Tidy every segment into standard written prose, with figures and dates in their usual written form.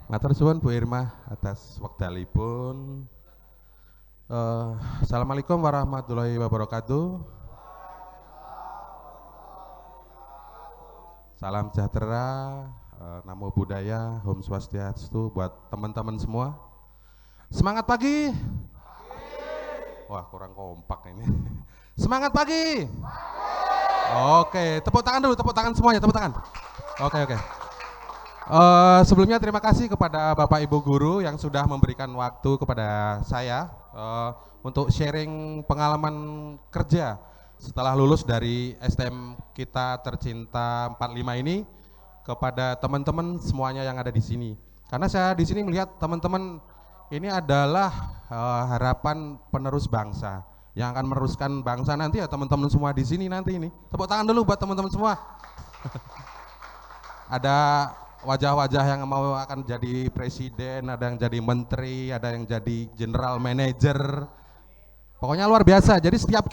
Matur suwun Bu Irma atas wekdalipun. Assalamualaikum warahmatullahi wabarakatuh. Salam sejahtera, namo buddhaya, Om Swastiastu buat teman-teman semua. Semangat pagi. Wah, kurang kompak ini. Semangat pagi. Oke, tepuk tangan dulu, tepuk tangan semuanya, tepuk tangan. Oke. Sebelumnya terima kasih kepada Bapak Ibu Guru yang sudah memberikan waktu kepada saya untuk sharing pengalaman kerja setelah lulus dari STM kita tercinta 45 ini kepada teman-teman semuanya yang ada di sini. Karena saya di sini melihat teman-teman ini adalah harapan penerus bangsa yang akan meneruskan bangsa nanti ya teman-teman semua di sini nanti ini. Tepuk tangan dulu buat teman-teman semua. Ada wajah-wajah yang mau akan jadi presiden, ada yang jadi menteri, ada yang jadi general manager. Pokoknya luar biasa. Jadi setiap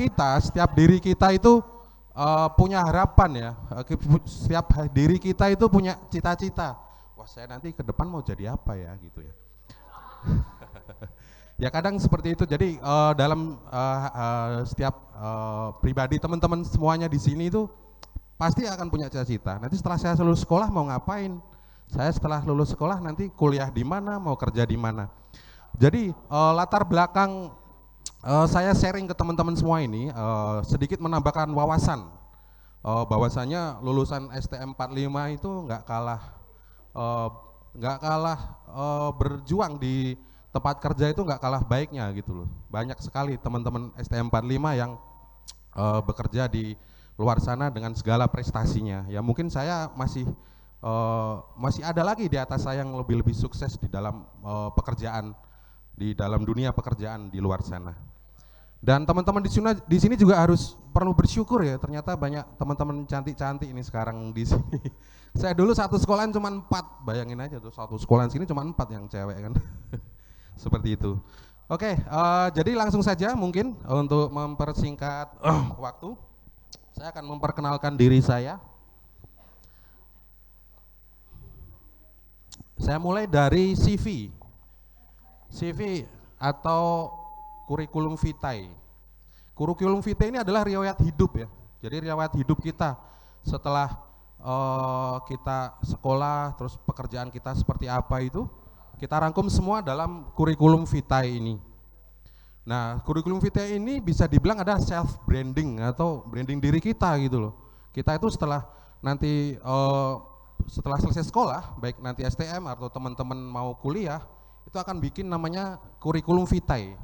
diri kita itu punya harapan ya. Setiap diri kita itu punya cita-cita. Wah, saya nanti ke depan mau jadi apa ya gitu ya. Ya kadang seperti itu. Jadi dalam setiap pribadi teman-teman semuanya di sini itu pasti akan punya cita-cita. Nanti setelah saya lulus sekolah mau ngapain? Saya setelah lulus sekolah nanti kuliah di mana, mau kerja di mana. Jadi latar belakang saya sharing ke teman-teman semua ini sedikit menambahkan wawasan. Bahwasanya lulusan STM 45 itu nggak kalah berjuang di tempat kerja itu nggak kalah baiknya gitu loh. Banyak sekali teman-teman STM 45 yang bekerja di luar sana dengan segala prestasinya. Ya mungkin saya masih ada lagi di atas saya yang lebih sukses di dalam pekerjaan, di dalam dunia pekerjaan di luar sana. Dan teman-teman di sini juga harus perlu bersyukur ya, ternyata banyak teman-teman cantik-cantik ini sekarang di sini. Saya dulu satu sekolahan cuma 4, bayangin aja tuh satu sekolahan sini cuma 4 yang cewek kan. Seperti itu. Oke, jadi langsung saja mungkin untuk mempersingkat waktu. Saya akan memperkenalkan diri saya. Saya mulai dari CV. CV atau kurikulum vitae. Kurikulum vitae ini adalah riwayat hidup ya. Jadi riwayat hidup kita setelah kita sekolah, terus pekerjaan kita seperti apa itu, kita rangkum semua dalam kurikulum vitae ini. Nah, kurikulum vitae ini bisa dibilang ada self branding atau branding diri kita gitu loh. Kita itu setelah nanti setelah selesai sekolah, baik nanti STM atau teman-teman mau kuliah, itu akan bikin namanya kurikulum vitae.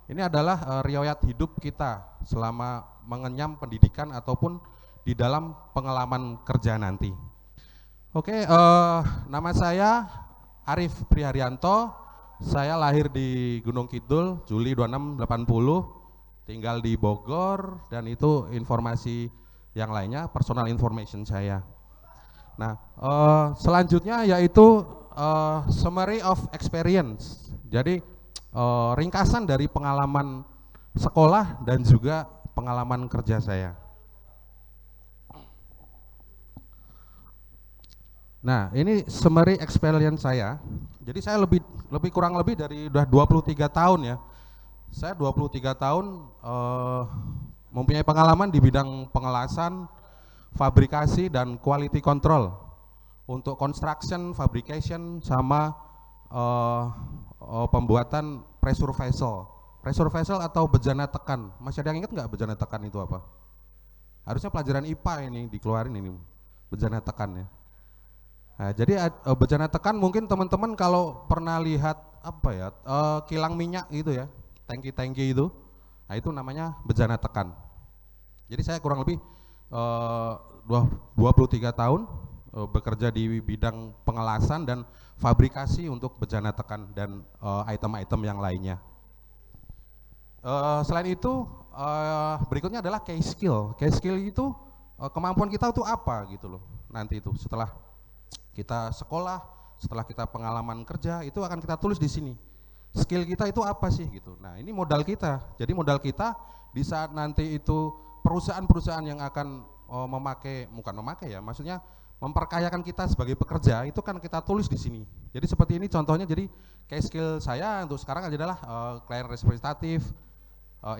Ini adalah riwayat hidup kita selama mengenyam pendidikan ataupun di dalam pengalaman kerja nanti. Oke, nama saya Arif Priharyanto. Saya lahir di Gunung Kidul, Juli 2680, tinggal di Bogor, dan itu informasi yang lainnya, personal information saya. Nah, selanjutnya yaitu summary of experience. Jadi ringkasan dari pengalaman sekolah dan juga pengalaman kerja saya. Nah, ini summary experience saya. Jadi saya kurang lebih dari udah 23 tahun ya. Saya 23 tahun mempunyai pengalaman di bidang pengelasan, fabrikasi dan quality control untuk construction, fabrication sama pembuatan pressure vessel. Pressure vessel atau bejana tekan. Masih ada yang ingat nggak bejana tekan itu apa? Harusnya pelajaran IPA ini dikeluarin ini bejana tekan ya. Nah, jadi bejana tekan mungkin teman-teman kalau pernah lihat apa ya kilang minyak gitu ya, tangki-tangki itu, nah itu namanya bejana tekan. Jadi saya kurang lebih 23 tahun bekerja di bidang pengelasan dan fabrikasi untuk bejana tekan dan item-item yang lainnya. Selain itu berikutnya adalah case skill. Case skill itu kemampuan kita itu apa gitu loh. Nanti itu setelah kita sekolah, setelah kita pengalaman kerja, itu akan kita tulis di sini. Skill kita itu apa sih gitu. Nah, ini modal kita. Jadi modal kita di saat nanti itu perusahaan-perusahaan yang akan bukan memakai ya, maksudnya memperkayakan kita sebagai pekerja itu kan kita tulis di sini. Jadi seperti ini contohnya, jadi kayak skill saya untuk sekarang adalah client representative,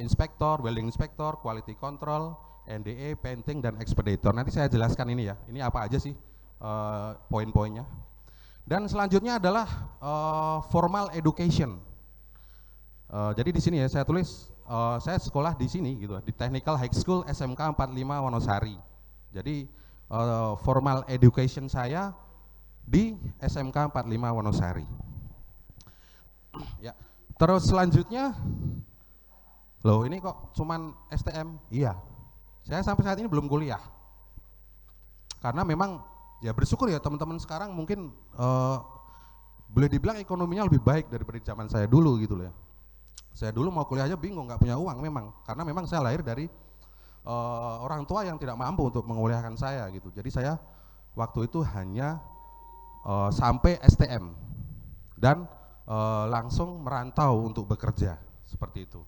inspektor, welding inspector, quality control, NDE, painting, dan expeditor. Nanti saya jelaskan ini ya, ini apa aja sih poin-poinnya. Dan selanjutnya adalah formal education. Jadi di sini ya saya tulis, saya sekolah di sini gitu, di Technical High School SMK 45 Wonosari. Jadi formal education saya di SMK 45 Wonosari. Ya, terus selanjutnya, loh ini kok cuman STM? Iya, saya sampai saat ini belum kuliah. Karena memang ya bersyukur ya teman-teman sekarang mungkin boleh dibilang ekonominya lebih baik daripada zaman saya dulu gitu loh ya. Saya dulu mau kuliah aja bingung, nggak punya uang memang, karena memang saya lahir dari orang tua yang tidak mampu untuk menguliahkan saya gitu. Jadi saya waktu itu hanya sampai STM dan langsung merantau untuk bekerja seperti itu.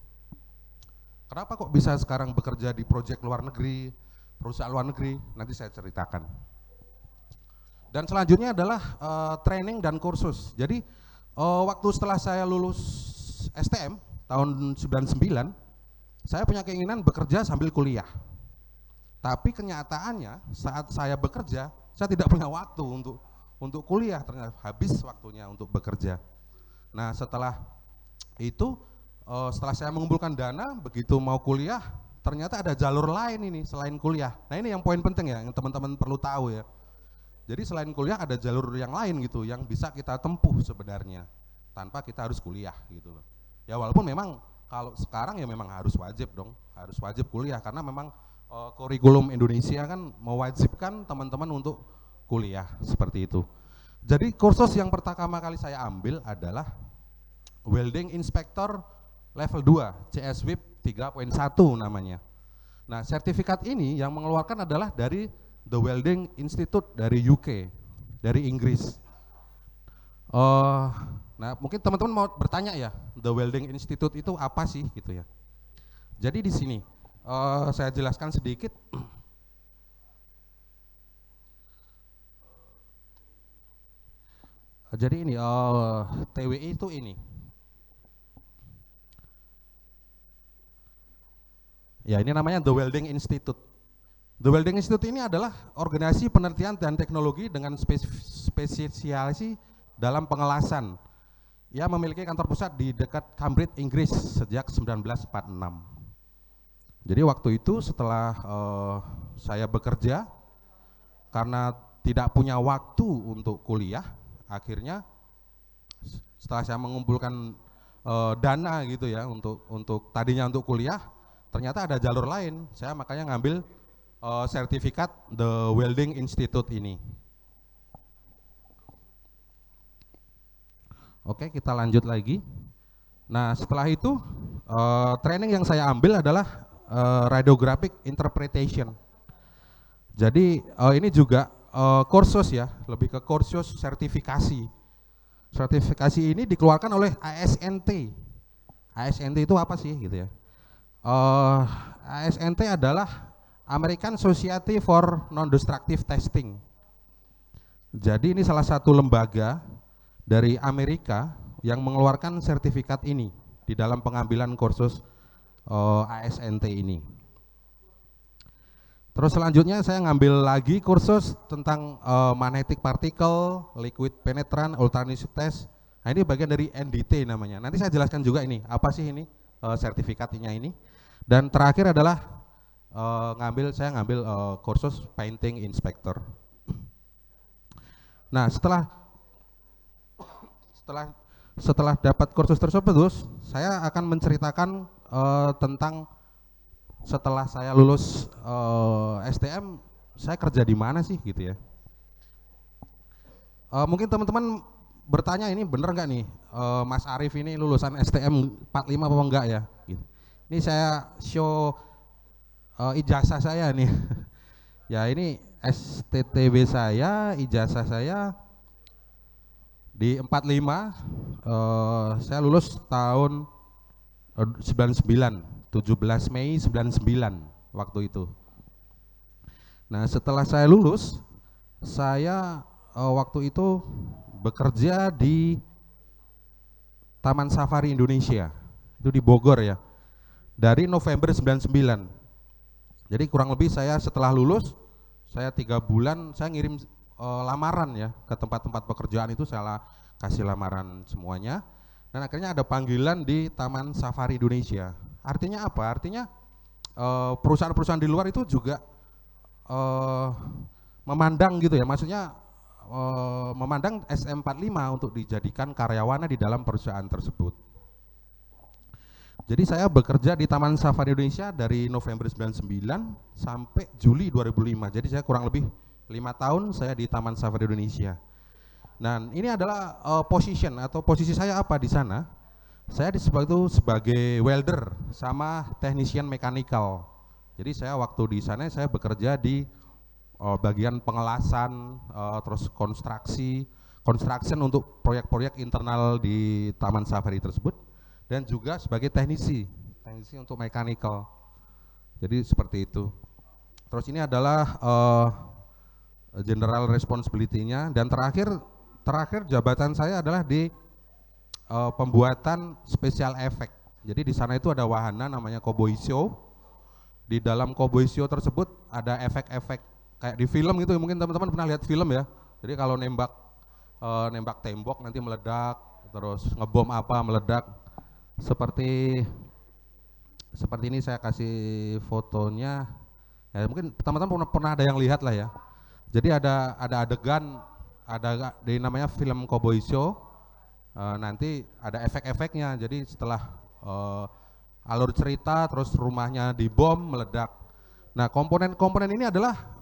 Kenapa kok bisa sekarang bekerja di proyek luar negeri, perusahaan luar negeri, nanti saya ceritakan. Dan selanjutnya adalah training dan kursus. Jadi waktu setelah saya lulus STM tahun 99, saya punya keinginan bekerja sambil kuliah. Tapi kenyataannya saat saya bekerja, saya tidak punya waktu untuk kuliah, ternyata habis waktunya untuk bekerja. Nah setelah itu, setelah saya mengumpulkan dana, begitu mau kuliah, ternyata ada jalur lain ini selain kuliah. Nah ini yang poin penting ya, yang teman-teman perlu tahu ya. Jadi selain kuliah ada jalur yang lain gitu, yang bisa kita tempuh sebenarnya, tanpa kita harus kuliah gitu loh. Ya walaupun memang kalau sekarang ya memang harus wajib dong, harus wajib kuliah, karena memang kurikulum Indonesia kan mewajibkan teman-teman untuk kuliah, seperti itu. Jadi kursus yang pertama kali saya ambil adalah Welding Inspector Level 2, CSWIP 3.1 namanya. Nah sertifikat ini yang mengeluarkan adalah dari The Welding Institute dari UK, dari Inggris. Nah mungkin teman-teman mau bertanya ya, The Welding Institute itu apa sih gitu ya. Jadi di sini saya jelaskan sedikit. Jadi ini TWI itu ini. Ya ini namanya The Welding Institute. The Welding Institute ini adalah organisasi penelitian dan teknologi dengan spesialisasi dalam pengelasan. Ia memiliki kantor pusat di dekat Cambridge, Inggris sejak 1946. Jadi waktu itu setelah saya bekerja, karena tidak punya waktu untuk kuliah, akhirnya setelah saya mengumpulkan dana gitu ya untuk tadinya untuk kuliah, ternyata ada jalur lain. Saya makanya ngambil sertifikat The Welding Institute ini. Oke, kita lanjut lagi. Nah setelah itu training yang saya ambil adalah radiographic interpretation. Jadi ini juga kursus ya, lebih ke kursus sertifikasi. Sertifikasi ini dikeluarkan oleh ASNT. ASNT itu apa sih gitu ya? ASNT adalah American Society for Non-Destructive Testing. Jadi ini salah satu lembaga dari Amerika yang mengeluarkan sertifikat ini di dalam pengambilan kursus ASNT ini. Terus selanjutnya saya ngambil lagi kursus tentang magnetic particle, liquid penetrant, ultrasonic test. Nah ini bagian dari NDT namanya. Nanti saya jelaskan juga ini apa sih ini sertifikatnya ini. Dan terakhir adalah saya ngambil kursus painting inspector. Nah setelah dapat kursus tersebut, saya akan menceritakan tentang setelah saya lulus STM, saya kerja di mana sih gitu ya. Mungkin teman-teman bertanya ini bener nggak nih Mas Arief ini lulusan STM 45 apa enggak ya? Gitu. Ini saya show ijazah saya nih. Ya ini STTB saya, ijazah saya di 45, saya lulus tahun 99, 17 Mei 99 waktu itu. Nah setelah saya lulus, Saya waktu itu bekerja di Taman Safari Indonesia, itu di Bogor ya, dari November 99. Jadi kurang lebih saya setelah lulus, saya 3 bulan saya ngirim lamaran ya ke tempat-tempat pekerjaan itu, saya kasih lamaran semuanya, dan akhirnya ada panggilan di Taman Safari Indonesia. Artinya apa? Artinya perusahaan-perusahaan di luar itu juga memandang gitu ya, maksudnya memandang SM45 untuk dijadikan karyawannya di dalam perusahaan tersebut. Jadi saya bekerja di Taman Safari Indonesia dari November 99 sampai Juli 2005. Jadi saya kurang lebih 5 tahun saya di Taman Safari Indonesia. Dan ini adalah position atau posisi saya apa di sana? Saya disebut itu sebagai welder sama technician mechanical. Jadi saya waktu di sana saya bekerja di bagian pengelasan, terus construction untuk proyek-proyek internal di Taman Safari tersebut, dan juga sebagai teknisi untuk mechanical. Jadi seperti itu. Terus ini adalah general responsibility-nya, dan terakhir jabatan saya adalah di pembuatan special effect. Jadi di sana itu ada wahana namanya Cowboy Show. Di dalam Cowboy Show tersebut ada efek-efek kayak di film gitu, mungkin teman-teman pernah lihat film ya. Jadi kalau nembak tembok nanti meledak, terus ngebom apa meledak. Seperti ini saya kasih fotonya. Ya, mungkin teman-teman pernah ada yang lihat lah ya. Jadi ada adegan, ada namanya film Cowboy Show. Nanti ada efek-efeknya. Jadi setelah alur cerita, terus rumahnya dibom, meledak. Nah, komponen-komponen ini adalah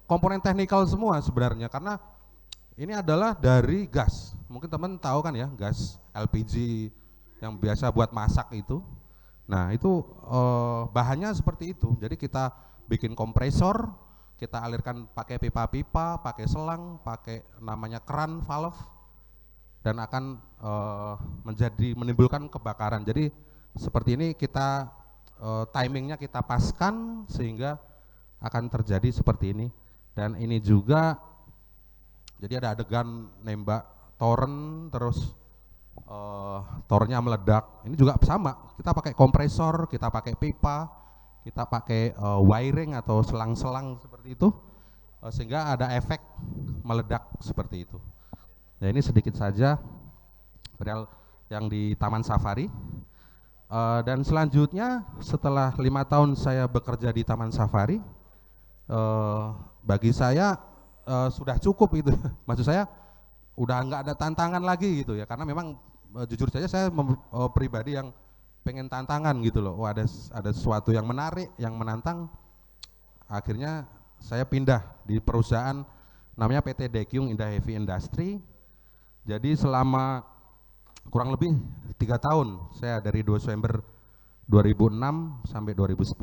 komponen teknikal semua sebenarnya, karena ini adalah dari gas. Mungkin teman tahu kan ya, gas LPG yang biasa buat masak itu. Nah, itu bahannya seperti itu. Jadi kita bikin kompresor, kita alirkan pakai pipa-pipa, pakai selang, pakai namanya keran valve, dan akan menimbulkan kebakaran. Jadi seperti ini kita timingnya kita paskan sehingga akan terjadi seperti ini. Dan ini juga jadi ada adegan nembak toren, terus tornya meledak. Ini juga sama, kita pakai kompresor, kita pakai pipa, kita pakai wiring atau selang-selang seperti itu, sehingga ada efek meledak seperti itu. Nah, ini sedikit saja yang di Taman Safari. Dan selanjutnya setelah 5 tahun saya bekerja di Taman Safari, bagi saya sudah cukup gitu. Maksud saya udah nggak ada tantangan lagi gitu ya, karena memang jujur saja saya pribadi yang pengen tantangan gitu loh. Ada sesuatu yang menarik, yang menantang. Akhirnya saya pindah di perusahaan namanya PT Daekyung Indah Heavy Industry. Jadi selama kurang lebih 3 tahun saya dari Desember 2006 sampai 2010.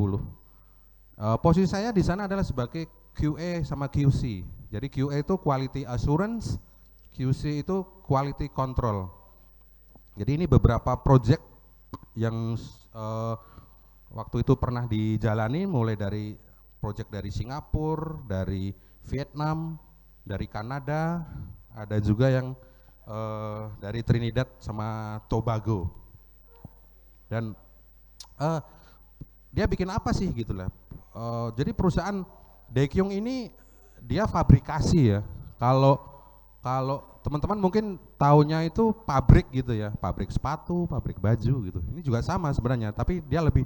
Posisi saya di sana adalah sebagai QA sama QC. Jadi QA itu quality assurance, QC itu quality control. Jadi ini beberapa project yang waktu itu pernah dijalani, mulai dari project dari Singapura, dari Vietnam, dari Kanada, ada juga yang dari Trinidad sama Tobago. Dan dia bikin apa sih gitu lah. Jadi perusahaan Daekyung ini dia fabrikasi ya. Kalau teman-teman mungkin taunya itu pabrik gitu ya, pabrik sepatu, pabrik baju gitu. Ini juga sama sebenarnya, tapi dia lebih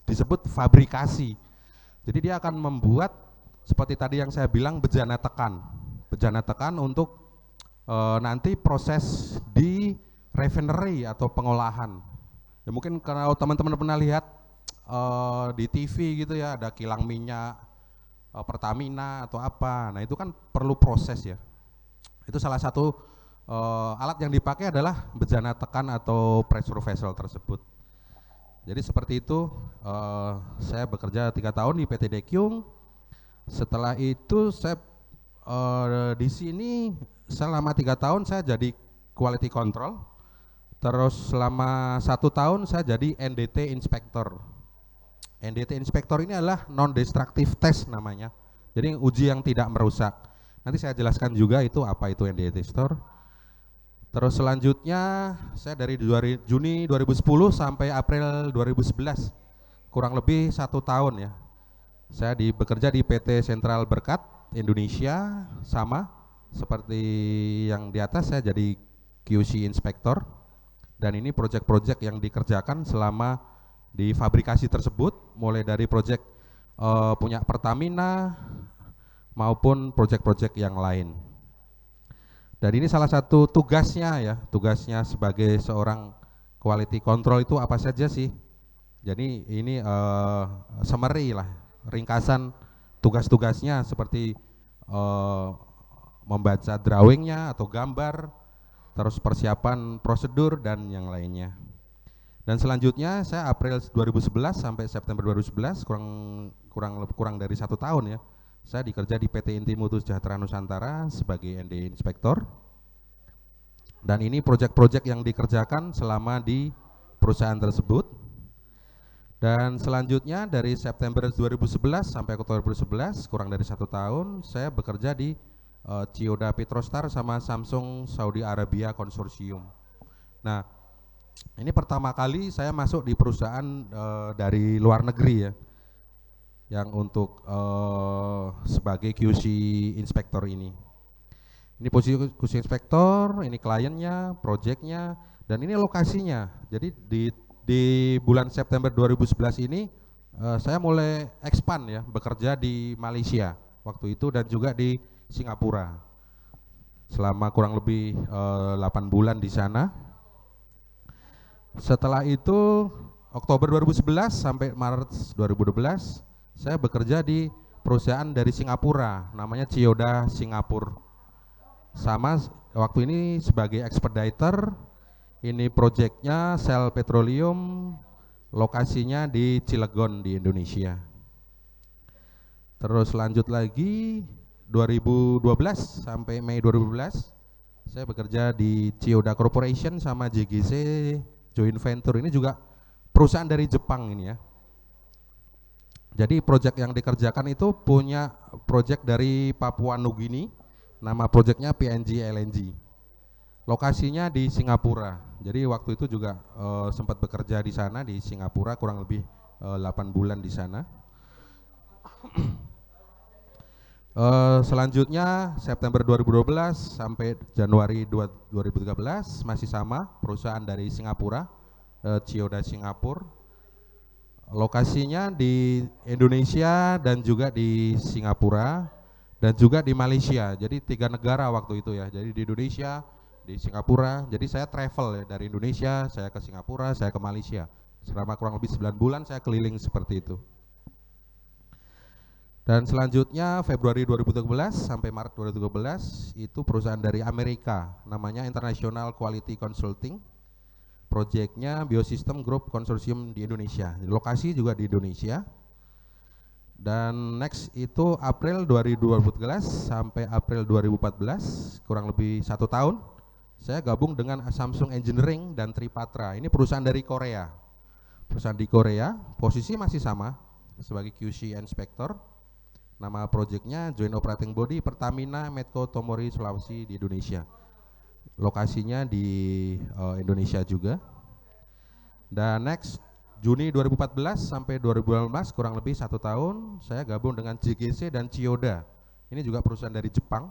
disebut fabrikasi. Jadi dia akan membuat seperti tadi yang saya bilang bejana tekan untuk nanti proses di refinery atau pengolahan. Ya mungkin kalau teman-teman pernah lihat di TV gitu ya, ada kilang minyak Pertamina atau apa. Nah, itu kan perlu proses ya. Itu salah satu alat yang dipakai adalah bejana tekan atau pressure vessel tersebut. Jadi seperti itu, saya bekerja 3 tahun di PT Daekyung. Setelah itu saya di sini selama 3 tahun saya jadi quality control. Terus selama 1 tahun saya jadi NDT inspector. NDT inspector ini adalah non destructive test namanya. Jadi uji yang tidak merusak. Nanti saya jelaskan juga itu apa itu NDT Store. Terus selanjutnya saya dari Juni 2010 sampai April 2011, kurang lebih 1 tahun ya. Saya bekerja di PT Sentral Berkat Indonesia, sama seperti yang di atas, saya jadi QC Inspector. Dan ini proyek-proyek yang dikerjakan selama di fabrikasi tersebut, mulai dari proyek punya Pertamina maupun proyek-proyek yang lain. Dan ini salah satu tugasnya ya, tugasnya sebagai seorang quality control itu apa saja sih? Jadi ini summary lah, ringkasan tugas-tugasnya seperti membaca drawingnya atau gambar, terus persiapan prosedur dan yang lainnya. Dan selanjutnya saya April 2011 sampai September 2011, kurang dari 1 tahun ya, saya dikerja di PT Inti Mutu Sejahtera Nusantara sebagai ND Inspektor. Dan ini proyek-proyek yang dikerjakan selama di perusahaan tersebut. Dan selanjutnya dari September 2011 sampai Oktober 2011, kurang dari 1 tahun, saya bekerja di Chiyoda Petrostar sama Samsung Saudi Arabia Konsorsium. Nah, ini pertama kali saya masuk di perusahaan dari luar negeri ya, yang untuk sebagai QC Inspektor ini. Ini posisi QC Inspektor, ini kliennya, projectnya, dan ini lokasinya. Jadi di bulan September 2011 ini saya mulai expand ya, bekerja di Malaysia waktu itu dan juga di Singapura selama kurang lebih 8 bulan di sana. Setelah itu Oktober 2011 sampai Maret 2012 saya bekerja di perusahaan dari Singapura namanya Chiyoda Singapura. Sama waktu ini sebagai expediter. Ini proyeknya Shell Petroleum, lokasinya di Cilegon di Indonesia. Terus lanjut lagi 2012 sampai Mei 2012 saya bekerja di Chiyoda Corporation sama JGC Joint Venture. Ini juga perusahaan dari Jepang ini ya. Jadi proyek yang dikerjakan itu punya proyek dari Papua Nugini, nama proyeknya PNG LNG. Lokasinya di Singapura. Jadi waktu itu juga sempat bekerja di sana di Singapura kurang lebih 8 bulan di sana. Selanjutnya September 2012 sampai Januari 2013 masih sama, perusahaan dari Singapura, Chiyoda Singapura. Lokasinya di Indonesia dan juga di Singapura dan juga di Malaysia. Jadi 3 negara waktu itu ya. Jadi di Indonesia, di Singapura. Jadi saya travel ya, dari Indonesia saya ke Singapura, saya ke Malaysia. Selama kurang lebih 9 bulan saya keliling seperti itu. Dan selanjutnya Februari 2013 sampai Maret 2013 itu perusahaan dari Amerika namanya International Quality Consulting. Proyeknya Biosystem Group Konsorsium di Indonesia. Lokasi juga di Indonesia. Dan next itu April 2012 sampai April 2014, kurang lebih 1 tahun. Saya gabung dengan Samsung Engineering dan Tripatra. Ini perusahaan dari Korea. Perusahaan di Korea, posisi masih sama sebagai QC Inspector. Nama proyeknya Joint Operating Body Pertamina Medco Tomori Sulawesi di Indonesia. Lokasinya di Indonesia juga. Dan next Juni 2014 sampai 2015, kurang lebih 1 tahun, saya gabung dengan JGC dan Chiyoda. Ini juga perusahaan dari Jepang.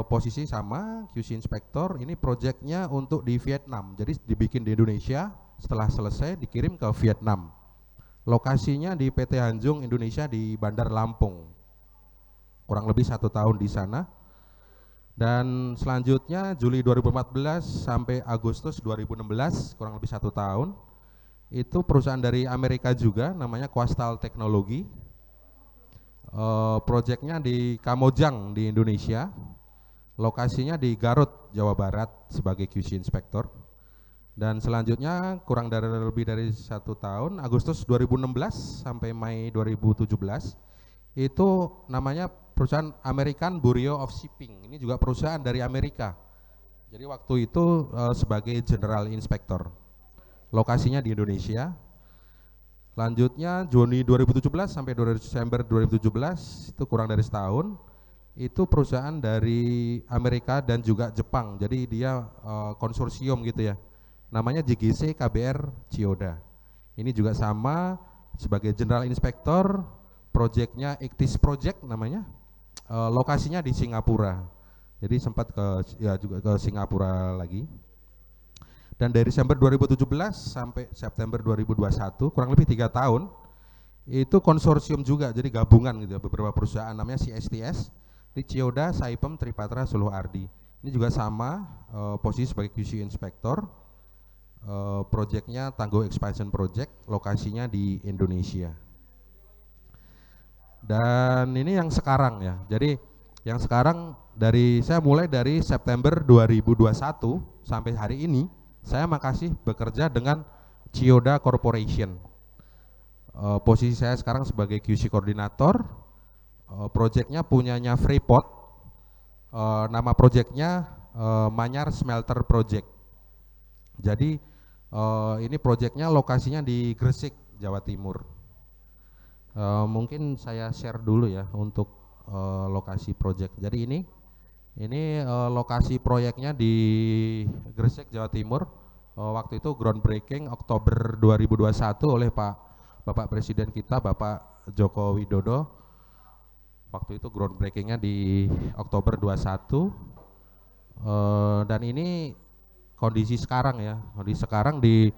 Posisi sama, QC Inspector. Ini proyeknya untuk di Vietnam. Jadi dibikin di Indonesia, setelah selesai dikirim ke Vietnam. Lokasinya di PT Hanjung Indonesia di Bandar Lampung. Kurang lebih 1 tahun di sana. Dan selanjutnya Juli 2014 sampai Agustus 2016, kurang lebih 1 tahun. Itu perusahaan dari Amerika juga, namanya Quastal Technology. Proyeknya di Kamojang di Indonesia. Lokasinya di Garut, Jawa Barat sebagai QC Inspector. Dan selanjutnya lebih dari 1 tahun, Agustus 2016 sampai Mei 2017, itu namanya perusahaan American Bureau of Shipping. Ini juga perusahaan dari Amerika. Jadi waktu itu sebagai General Inspector. Lokasinya di Indonesia. Lanjutnya Juni 2017 sampai Desember 2017, itu kurang dari setahun. itu perusahaan dari Amerika dan juga Jepang. Jadi dia konsorsium gitu ya. Namanya JGC KBR Chiyoda. Ini juga sama sebagai General Inspector, proyeknya Iktis Project namanya. Lokasinya di Singapura. Jadi sempat juga ke Singapura lagi. Dan dari Desember 2017 sampai September 2021, kurang lebih 3 tahun, itu konsorsium juga, jadi gabungan gitu ya, beberapa perusahaan namanya CSTS, di Chiyoda, Saipem, Tripatra, Suluh Ardi. Ini juga sama, posisi sebagai QC Inspector, proyeknya Tangguh Expansion Project, lokasinya di Indonesia. Dan ini yang sekarang ya, jadi yang sekarang saya mulai dari September 2021 sampai hari ini, saya masih bekerja dengan Chiyoda Corporation. Posisi saya sekarang sebagai QC Koordinator, proyeknya punyanya Freeport, nama proyeknya Manyar Smelter Project. Jadi ini proyeknya lokasinya di Gresik, Jawa Timur. Mungkin saya share dulu ya untuk lokasi proyek. Jadi ini lokasi proyeknya di Gresik, Jawa Timur. Waktu itu groundbreaking Oktober 2021 oleh Bapak Presiden kita, Bapak Joko Widodo. Waktu itu groundbreakingnya di Oktober 21. Dan ini kondisi sekarang ya, kondisi sekarang di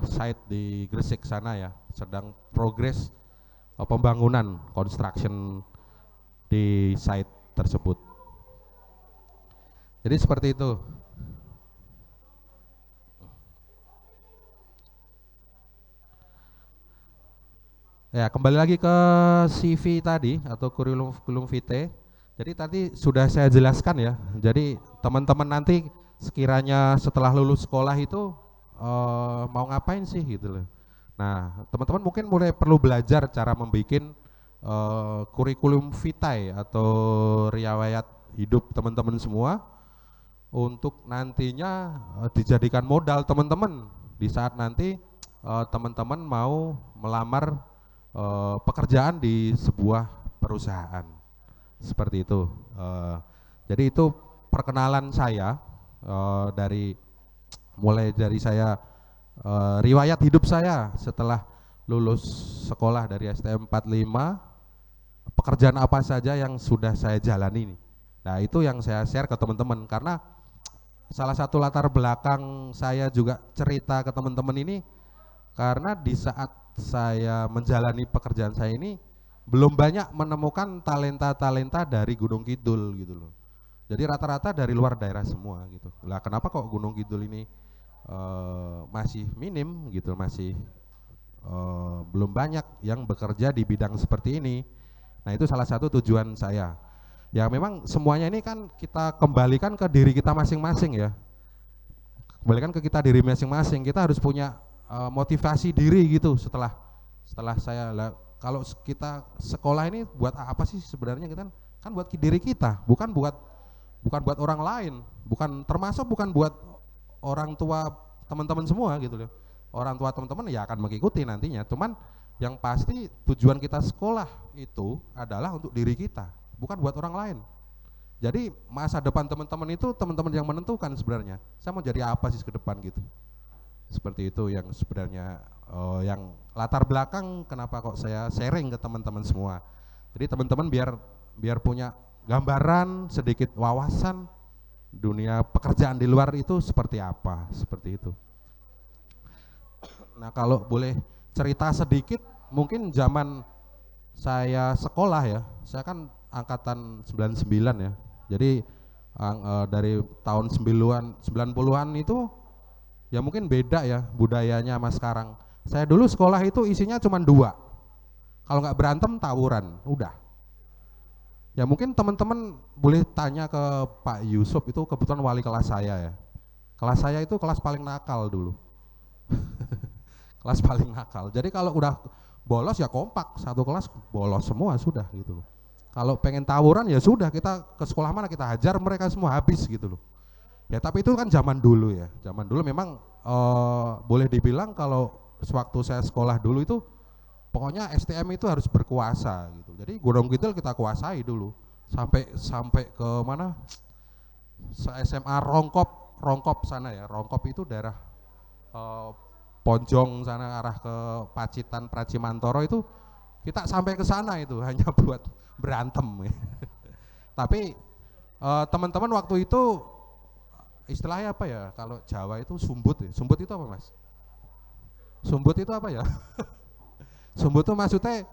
site di Gresik sana ya, sedang progres pembangunan construction di site tersebut. Jadi seperti itu. Ya, kembali lagi ke CV tadi atau kurikulum vitae. Jadi tadi sudah saya jelaskan ya. Jadi teman-teman nanti sekiranya setelah lulus sekolah itu mau ngapain sih gitu loh. Nah, teman-teman mungkin mulai perlu belajar cara membuat kurikulum vitae atau riwayat hidup teman-teman semua untuk nantinya dijadikan modal teman-teman di saat nanti teman-teman mau melamar pekerjaan di sebuah perusahaan seperti itu. Jadi itu perkenalan saya mulai dari saya riwayat hidup saya setelah lulus sekolah dari STM 45, pekerjaan apa saja yang sudah saya jalani. Nah itu yang saya share ke teman-teman, karena salah satu latar belakang saya juga cerita ke teman-teman ini karena di saat saya menjalani pekerjaan saya ini belum banyak menemukan talenta-talenta dari Gunung Kidul gitu loh. Jadi rata-rata dari luar daerah semua gitu. Lah kenapa kok Gunung Kidul ini masih minim gitu, masih belum banyak yang bekerja di bidang seperti ini. Nah itu salah satu tujuan saya. Ya memang semuanya ini kan kita kembalikan ke diri kita masing-masing ya. Kembalikan ke kita diri masing-masing. Kita harus punya motivasi diri gitu setelah saya kalau kita sekolah ini buat apa sih sebenarnya, kita kan buat diri kita, bukan buat orang lain, bukan buat orang tua teman-teman semua gitu loh. Orang tua teman-teman ya akan mengikuti nantinya, cuman yang pasti tujuan kita sekolah itu adalah untuk diri kita, bukan buat orang lain. Jadi masa depan teman-teman itu teman-teman yang menentukan sebenarnya. Saya mau jadi apa sih ke depan gitu. Seperti itu yang sebenarnya yang latar belakang kenapa kok saya sharing ke teman-teman semua. Jadi teman-teman biar punya gambaran, sedikit wawasan dunia pekerjaan di luar itu seperti apa, seperti itu. Nah kalau boleh cerita sedikit, mungkin zaman saya sekolah ya, saya kan angkatan 99 ya, jadi dari tahun 90-an itu ya mungkin beda ya budayanya sama sekarang. Saya dulu sekolah itu isinya cuma 2, kalau nggak berantem tawuran, udah. Ya mungkin teman-teman boleh tanya ke Pak Yusuf, itu kebetulan wali kelas saya ya. Kelas saya itu kelas paling nakal dulu. Kelas paling nakal. Jadi kalau udah bolos ya kompak, satu kelas bolos semua sudah gitu loh. Kalau pengen tawuran ya sudah, kita ke sekolah mana kita hajar mereka semua habis gitu loh. Ya tapi itu kan zaman dulu ya. Zaman dulu memang boleh dibilang kalau sewaktu saya sekolah dulu itu pokoknya STM itu harus berkuasa gitu. Jadi Gunung Kidul kita kuasai dulu sampai ke mana, SMA Rongkop sana ya. Rongkop itu daerah eh, Ponjong sana arah ke Pacitan Pracimantoro itu kita sampai ke sana itu hanya buat berantem. Tapi teman-teman waktu itu istilahnya apa ya, kalau Jawa itu sumbut ya. Sumbut itu apa Mas? Sumbut itu apa ya? Sumbut itu maksudnya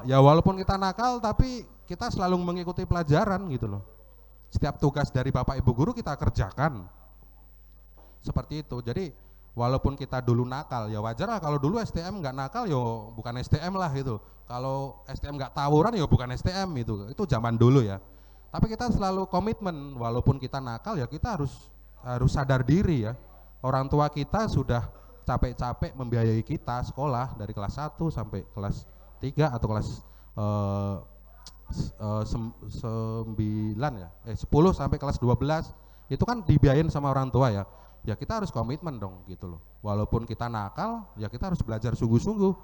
ya walaupun kita nakal tapi kita selalu mengikuti pelajaran gitu loh. Setiap tugas dari Bapak Ibu guru kita kerjakan. Seperti itu. Jadi walaupun kita dulu nakal, ya wajar lah kalau dulu STM nggak nakal ya bukan STM lah gitu. Kalau STM nggak tawuran ya bukan STM itu. Itu zaman dulu ya. Tapi kita selalu komitmen, walaupun kita nakal ya kita harus sadar diri ya. Orang tua kita sudah capek-capek membiayai kita sekolah dari kelas 1 sampai kelas 3 atau kelas 9 ya, 10 sampai kelas 12 itu kan dibiayain sama orang tua ya. Ya kita harus komitmen dong gitu loh. Walaupun kita nakal ya kita harus belajar sungguh-sungguh.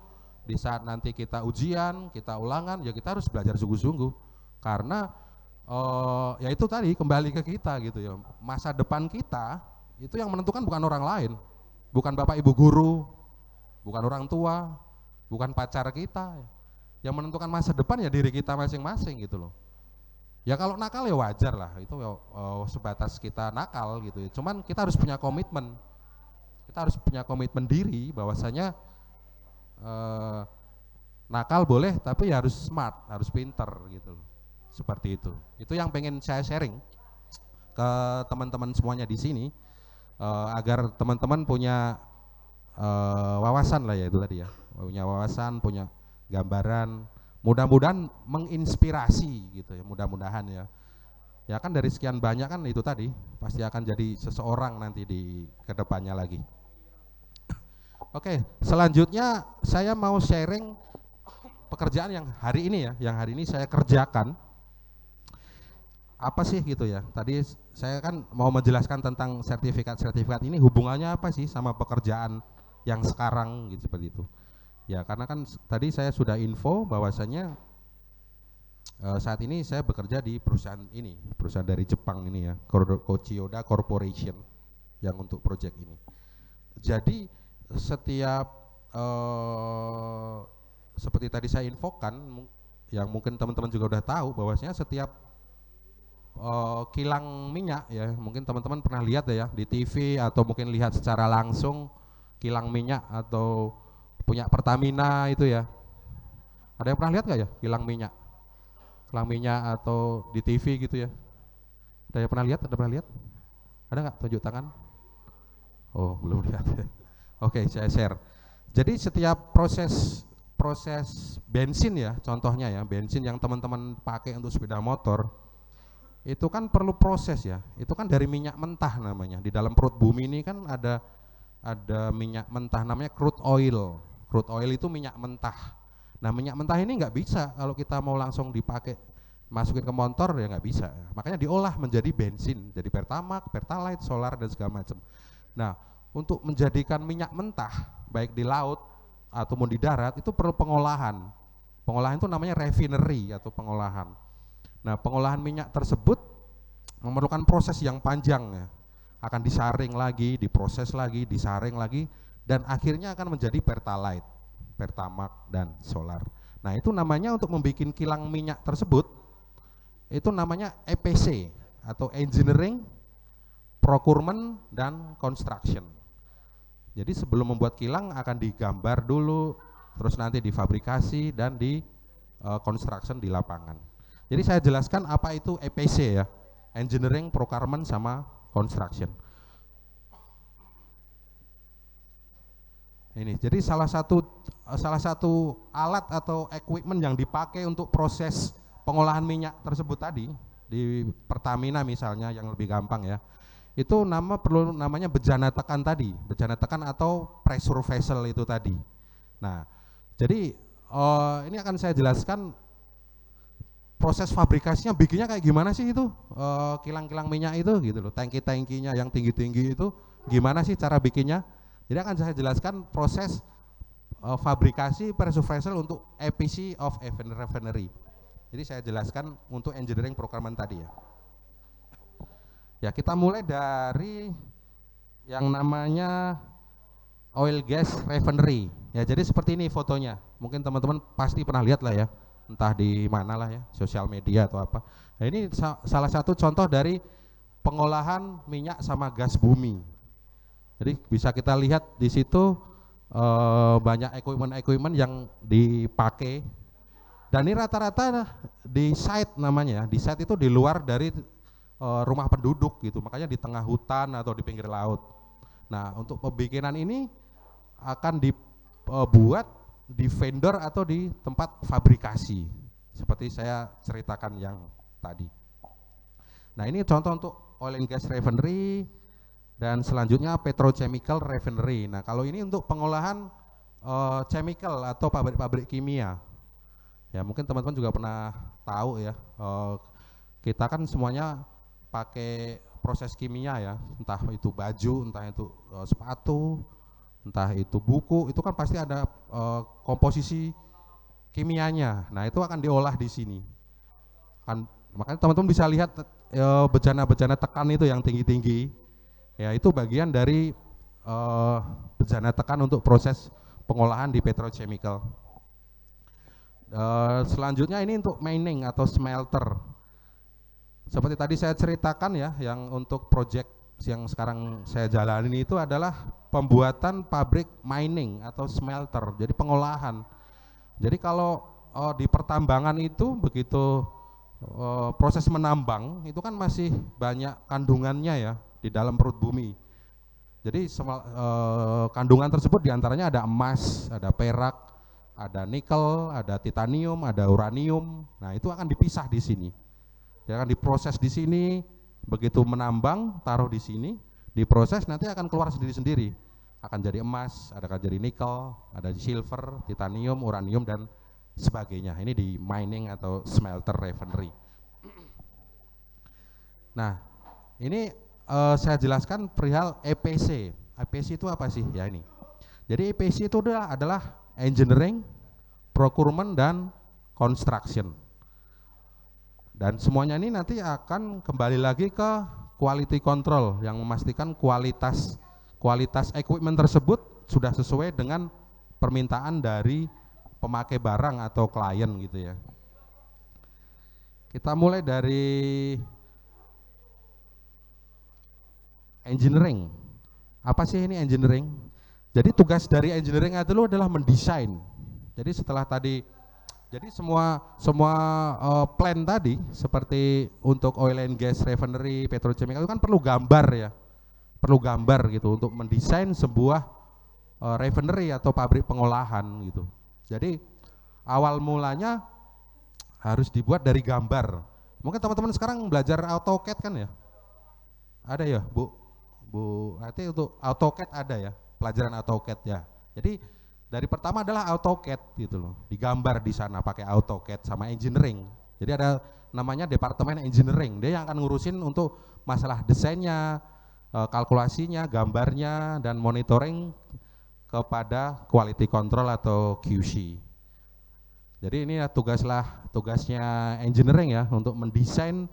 Di saat nanti kita ujian, kita ulangan ya kita harus belajar sungguh-sungguh. Karena ya itu tadi kembali ke kita gitu ya. Masa depan kita itu yang menentukan bukan orang lain. Bukan Bapak Ibu guru, bukan orang tua, bukan pacar kita. Yang menentukan masa depan ya diri kita masing-masing gitu loh. Ya kalau nakal ya wajar lah, itu sebatas kita nakal gitu ya. Cuman kita harus punya komitmen. Kita harus punya komitmen diri bahwasanya nakal boleh tapi ya harus smart, harus pinter gitu loh. Seperti itu. Itu yang pengen saya sharing ke teman-teman semuanya di sini. Agar teman-teman punya wawasan lah ya itu tadi ya, punya wawasan, punya gambaran, mudah-mudahan menginspirasi gitu ya, mudah-mudahan ya. Ya kan dari sekian banyak kan itu tadi pasti akan jadi seseorang nanti di kedepannya lagi. Oke, selanjutnya saya mau sharing pekerjaan yang hari ini ya, yang hari ini saya kerjakan. Apa sih gitu ya, tadi saya kan mau menjelaskan tentang sertifikat ini hubungannya apa sih sama pekerjaan yang sekarang gitu, seperti itu ya. Karena kan tadi saya sudah info bahwasanya saat ini saya bekerja di perusahaan ini, perusahaan dari Jepang ini ya, Kochiyoda Corporation yang untuk project ini. Jadi setiap seperti tadi saya infokan, yang mungkin teman-teman juga udah tahu bahwasanya setiap kilang minyak ya, mungkin teman-teman pernah lihat ya di TV atau mungkin lihat secara langsung kilang minyak atau punya Pertamina itu ya. Ada yang pernah lihat nggak ya kilang minyak atau di TV gitu ya? Ada yang pernah lihat? Ada pernah lihat? Ada nggak? Tunjuk tangan. Oh belum lihat. Oke, saya share. Jadi setiap proses bensin ya, contohnya ya bensin yang teman-teman pakai untuk sepeda motor itu kan perlu proses ya. Itu kan dari minyak mentah namanya. Di dalam perut bumi ini kan ada minyak mentah namanya crude oil. Crude oil itu minyak mentah. Nah minyak mentah ini nggak bisa kalau kita mau langsung dipakai masukin ke motor ya nggak bisa. Makanya diolah menjadi bensin, jadi Pertamax, Pertalite, solar dan segala macam. Nah untuk menjadikan minyak mentah baik di laut ataupun di darat itu perlu pengolahan. Pengolahan itu namanya refinery atau pengolahan. Nah pengolahan minyak tersebut memerlukan proses yang panjang ya, akan disaring lagi, diproses lagi, disaring lagi, dan akhirnya akan menjadi Pertalite, Pertamax dan solar. Nah itu namanya untuk membuat kilang minyak tersebut, itu namanya EPC atau Engineering, Procurement, dan Construction. Jadi sebelum membuat kilang akan digambar dulu, terus nanti difabrikasi dan di construction di lapangan. Jadi saya jelaskan apa itu EPC ya, Engineering, Procurement, sama Construction. Ini jadi salah satu alat atau equipment yang dipakai untuk proses pengolahan minyak tersebut tadi di Pertamina misalnya yang lebih gampang ya. Itu namanya bejana tekan tadi, bejana tekan atau pressure vessel itu tadi. Nah, jadi ini akan saya jelaskan proses fabrikasinya, bikinnya kayak gimana sih itu kilang-kilang minyak itu gitu loh, tangki-tangkinya yang tinggi-tinggi itu gimana sih cara bikinnya. Jadi akan saya jelaskan proses fabrikasi pressure vessel untuk EPC of a refinery. Jadi saya jelaskan untuk engineering procurement tadi ya. Ya, kita mulai dari yang namanya oil gas refinery. Ya, jadi seperti ini fotonya. Mungkin teman-teman pasti pernah lihat lah ya, entah di mana lah ya, sosial media atau apa. Nah, ini salah satu contoh dari pengolahan minyak sama gas bumi. Jadi bisa kita lihat di situ banyak equipment yang dipakai. Dan ini rata-rata di site namanya. Di site itu di luar dari rumah penduduk gitu, makanya di tengah hutan atau di pinggir laut. Nah, untuk pembikinan ini akan dibuat di vendor atau di tempat fabrikasi, seperti saya ceritakan yang tadi. Nah, ini contoh untuk oil and gas refinery, dan selanjutnya petrochemical refinery. Nah, kalau ini untuk pengolahan chemical atau pabrik-pabrik kimia. Ya, mungkin teman-teman juga pernah tahu ya, kita kan semuanya pakai proses kimia ya, entah itu baju, entah itu sepatu, entah itu buku, itu kan pasti ada komposisi kimianya. Nah, itu akan diolah di sini. Makanya teman-teman bisa lihat bejana-bejana tekan itu yang tinggi-tinggi. Ya, itu bagian dari bejana tekan untuk proses pengolahan di petrochemical. Selanjutnya ini untuk mining atau smelter. Seperti tadi saya ceritakan ya, yang untuk project yang sekarang saya jalani itu adalah pembuatan pabrik mining atau smelter, jadi pengolahan. Jadi kalau di pertambangan itu begitu proses menambang itu kan masih banyak kandungannya ya di dalam perut bumi. Jadi kandungan tersebut diantaranya ada emas, ada perak, ada nikel, ada titanium, ada uranium. Nah, itu akan dipisah di sini. Dia akan diproses di sini, begitu menambang taruh di sini, diproses nanti akan keluar sendiri-sendiri. Akan jadi emas, akan jadi nikel, ada silver, titanium, uranium dan sebagainya. Ini di mining atau smelter refinery. Nah, ini saya jelaskan perihal EPC. EPC itu apa sih? Ya, ini. Jadi EPC itu adalah engineering, procurement dan construction. Dan semuanya ini nanti akan kembali lagi ke quality control yang memastikan kualitas equipment tersebut sudah sesuai dengan permintaan dari pemakai barang atau klien gitu ya. Kita mulai dari engineering. Apa sih ini engineering? Jadi tugas dari engineering itu adalah mendesain. Jadi setelah tadi, jadi semua plan tadi seperti untuk oil and gas refinery, petrochemical itu kan perlu gambar ya, perlu gambar gitu untuk mendesain sebuah refinery atau pabrik pengolahan gitu. Jadi awal mulanya harus dibuat dari gambar. Mungkin teman-teman sekarang belajar AutoCAD kan ya? Ada ya, Bu? Nanti untuk AutoCAD ada ya, pelajaran AutoCAD ya. Jadi dari pertama adalah AutoCAD gitu loh, digambar di sana pakai AutoCAD sama engineering. Jadi ada namanya departemen engineering, dia yang akan ngurusin untuk masalah desainnya, kalkulasinya, gambarnya, dan monitoring kepada quality control atau QC. Jadi ini ya tugasnya engineering ya untuk mendesain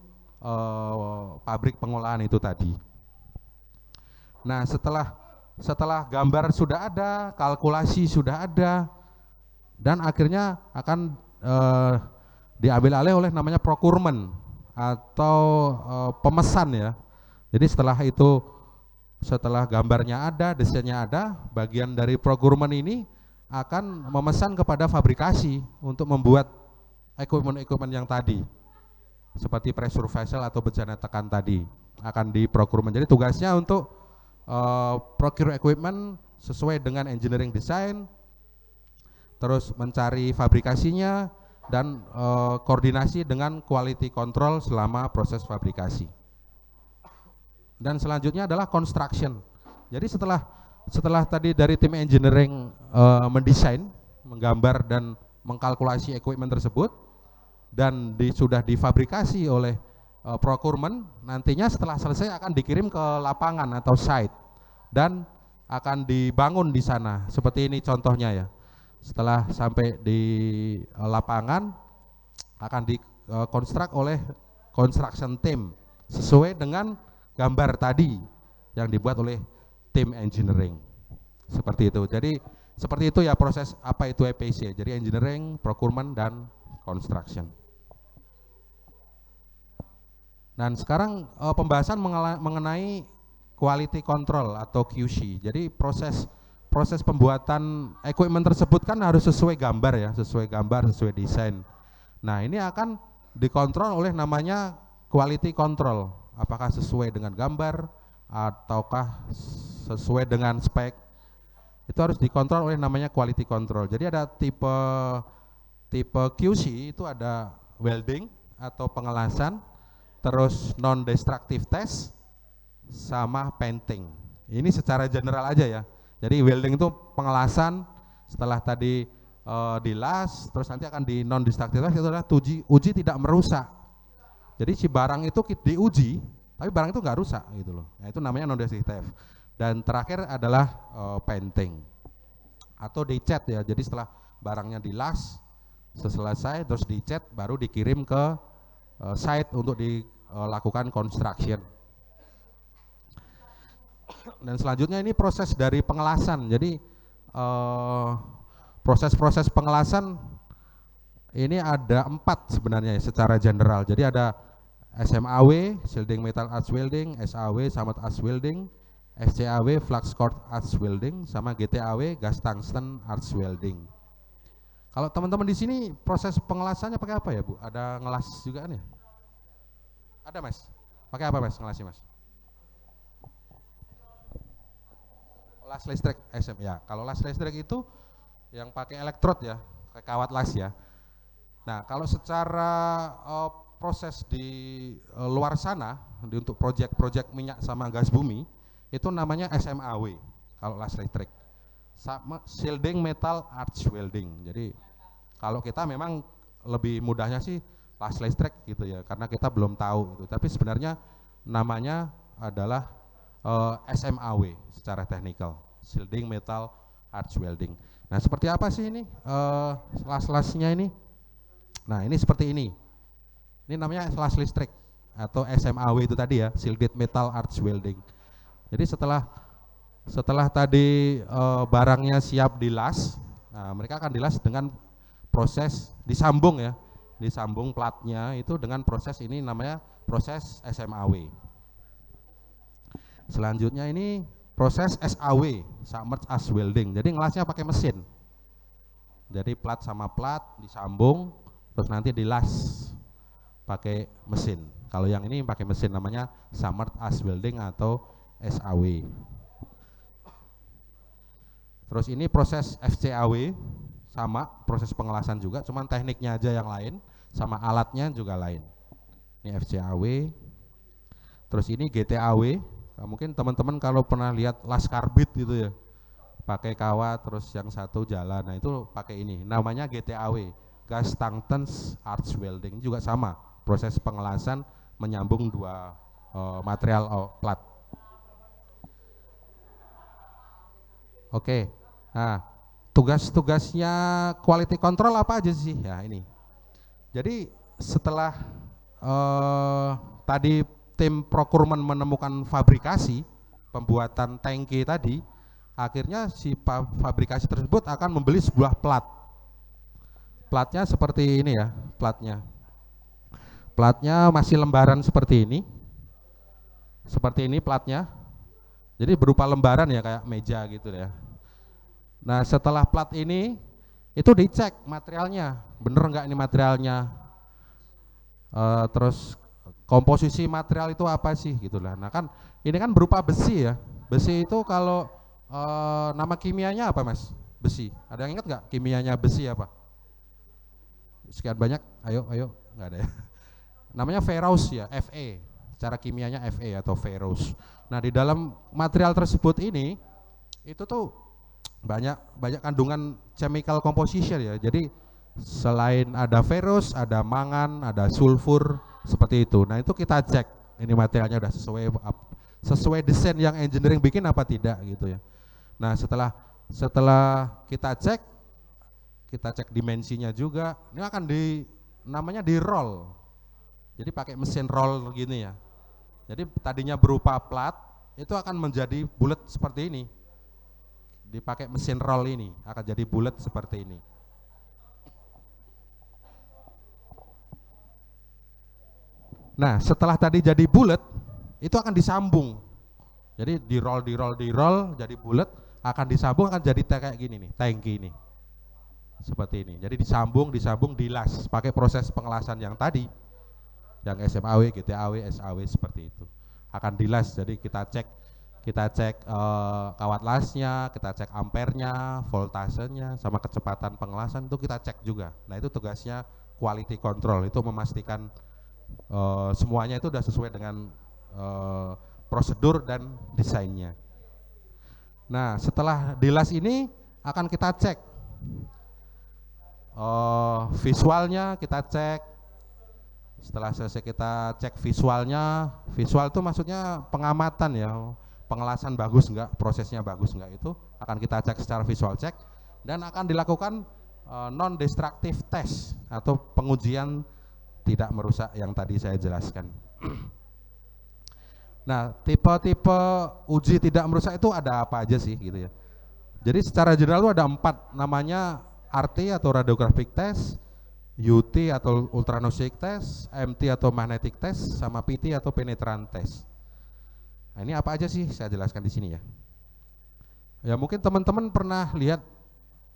pabrik pengolahan itu tadi. Nah, setelah gambar sudah ada, kalkulasi sudah ada, dan akhirnya akan diambil alih oleh namanya procurement atau pemesan ya. Jadi setelah gambarnya ada, desainnya ada, bagian dari procurement ini akan memesan kepada fabrikasi untuk membuat equipment yang tadi, seperti pressure vessel atau bejana tekan tadi, akan di procurement. Jadi tugasnya untuk procure equipment sesuai dengan engineering design, terus mencari fabrikasinya, dan koordinasi dengan quality control selama proses fabrikasi. Dan selanjutnya adalah construction. Jadi setelah tadi dari tim engineering mendesain, menggambar dan mengkalkulasi equipment tersebut, dan sudah difabrikasi oleh procurement, nantinya setelah selesai akan dikirim ke lapangan atau site dan akan dibangun di sana. Seperti ini contohnya ya. Setelah sampai di lapangan akan dikonstruk oleh construction team sesuai dengan gambar tadi yang dibuat oleh tim engineering. Seperti itu. Jadi seperti itu ya proses apa itu EPC. Jadi engineering, procurement dan construction. Dan sekarang pembahasan mengenai quality control atau QC. Jadi proses pembuatan equipment tersebut kan harus sesuai gambar ya, sesuai desain. Nah, ini akan dikontrol oleh namanya quality control. Apakah sesuai dengan gambar ataukah sesuai dengan spek? Itu harus dikontrol oleh namanya quality control. Jadi ada tipe QC itu ada welding atau pengelasan, terus non destructive test sama painting. Ini secara general aja ya. Jadi welding itu pengelasan, setelah tadi dilas, terus nanti akan di non destructive test itu adalah uji tidak merusak. Jadi si barang itu diuji, tapi barang itu nggak rusak gitu loh. Nah, itu namanya non destructive. Dan terakhir adalah painting atau dicat ya. Jadi setelah barangnya dilas, selesai terus dicat, baru dikirim ke site untuk dilakukan construction. Dan selanjutnya ini proses dari pengelasan. Jadi proses-proses pengelasan ini ada 4 sebenarnya ya, secara general. Jadi ada SMAW, Shielding Metal Arch Welding, SAW, Summit Arch Welding, FCAW, Flux Core Arch Welding, sama GTAW, Gas Tungsten Arch Welding. Kalau teman-teman di sini proses pengelasannya pakai apa ya Bu? Ada ngelas juga kan ya? Ada Mas? Pakai apa Mas ngelasnya Mas? Las listrik SM ya. Kalau las listrik itu yang pakai elektrod ya, kayak kawat las ya. Nah, kalau secara proses di luar sana untuk proyek-proyek minyak sama gas bumi itu namanya SMAW kalau las listrik. Sama Shielding Metal Arch Welding. Jadi kalau kita memang lebih mudahnya sih las listrik gitu ya, karena kita belum tahu gitu. Tapi sebenarnya namanya adalah SMAW secara teknikal, Shielding Metal Arch Welding. Nah, seperti apa sih ini las-lasnya ini? Nah, ini seperti ini. Ini namanya las listrik atau SMAW itu tadi ya, Shielded Metal Arch Welding. Jadi setelah tadi barangnya siap dilas, nah mereka akan dilas dengan proses disambung ya, disambung platnya itu dengan proses ini namanya proses SMAW. Selanjutnya ini proses SAW, Submerged Arch Welding. Jadi ngelasnya pakai mesin. Jadi plat sama plat disambung, terus nanti dilas pakai mesin. Kalau yang ini pakai mesin namanya Submerged Arch Welding atau SAW. Terus ini proses FCAW, sama proses pengelasan juga, cuman tekniknya aja yang lain, sama alatnya juga lain. Ini FCAW. Terus ini GTAW. Nah, mungkin teman-teman kalau pernah lihat las karbit gitu ya, pakai kawat terus yang satu jalan, nah itu pakai ini, namanya GTAW, Gas Tungsten Arch Welding. Juga sama, proses pengelasan menyambung dua material plat. Oke, nah tugas-tugasnya quality control apa aja sih? Ya ini. Jadi setelah tadi tim procurement menemukan fabrikasi pembuatan tangki tadi, akhirnya si fabrikasi tersebut akan membeli sebuah plat. Platnya seperti ini ya, platnya. Platnya masih lembaran seperti ini. Seperti ini platnya. Jadi berupa lembaran ya, kayak meja gitu ya. Nah, setelah plat ini itu dicek materialnya, bener nggak ini materialnya. Terus komposisi material itu apa sih gitulah. Nah kan ini kan berupa besi ya. Besi itu kalau nama kimianya apa Mas? Besi. Ada yang ingat nggak kimianya besi apa? Sekian banyak. Ayo, nggak ada ya. Namanya ferrous ya, Fe. Cara kimianya Fe atau ferrous. Nah di dalam material tersebut ini itu tuh banyak kandungan chemical composition ya. Jadi selain ada ferrous, ada mangan, ada sulfur. Seperti itu. Nah itu kita cek ini materialnya udah sesuai desain yang engineering bikin apa tidak gitu ya. Nah setelah kita cek kita cek dimensinya juga. Ini akan namanya di roll. Jadi pakai mesin roll gini ya. Jadi tadinya berupa plat, itu akan menjadi bulat seperti ini. Dipakai mesin roll ini akan jadi bulat seperti ini. Nah, setelah tadi jadi bulat, itu akan disambung. Jadi di roll jadi bulat, akan disambung, akan jadi kayak gini nih, tangki ini. Seperti ini. Jadi disambung, dilas pakai proses pengelasan yang tadi. Yang SMAW, GTAW, SAW seperti itu. Akan dilas, jadi kita cek kawat lasnya, kita cek ampernya, voltasenya, sama kecepatan pengelasan itu kita cek juga. Nah, itu tugasnya quality control, itu memastikan semuanya itu sudah sesuai dengan prosedur dan desainnya. Nah, setelah dilas ini akan kita cek visualnya, kita cek. Setelah selesai kita cek visualnya, visual itu maksudnya pengamatan ya, pengelasan bagus enggak, prosesnya bagus enggak, itu akan kita cek secara visual cek, dan akan dilakukan non destructive test atau pengujian tidak merusak yang tadi saya jelaskan. Nah, tipe-tipe uji tidak merusak itu ada apa aja sih gitu ya. Jadi secara general itu ada 4, namanya RT atau radiographic test, UT atau ultrasonic test, MT atau magnetic test, sama PT atau penetrant test. Nah, ini apa aja sih saya jelaskan di sini ya. Ya mungkin teman-teman pernah lihat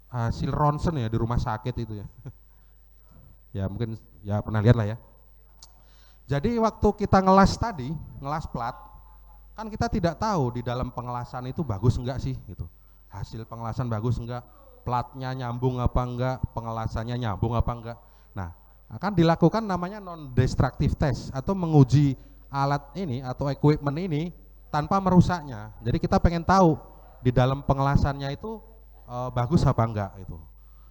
hasil ronsen ya di rumah sakit itu ya. Ya mungkin ya pernah lihat lah ya. Jadi waktu kita ngelas tadi, ngelas plat, kan kita tidak tahu di dalam pengelasan itu bagus enggak sih gitu. Hasil pengelasan bagus enggak, platnya nyambung apa enggak, pengelasannya nyambung apa enggak. Nah, akan dilakukan namanya non destructive test atau menguji alat ini atau equipment ini tanpa merusaknya. Jadi kita pengen tahu di dalam pengelasannya itu bagus apa enggak itu.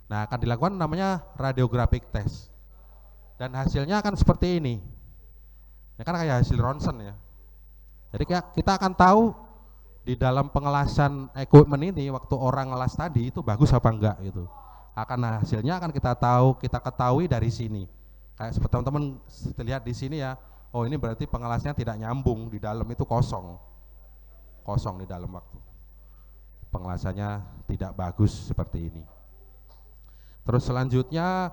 Nah, akan dilakukan namanya radiographic test. Dan hasilnya akan seperti ini. Ya kan kayak hasil ronsen ya. Jadi kita akan tahu di dalam pengelasan equipment ini waktu orang ngelas tadi itu bagus apa enggak gitu. Hasilnya akan kita ketahui dari sini. Kayak seperti teman-teman lihat di sini ya. Oh, ini berarti pengelasnya tidak nyambung, di dalam itu kosong. Kosong di dalam waktu. Pengelasannya tidak bagus seperti ini. Terus selanjutnya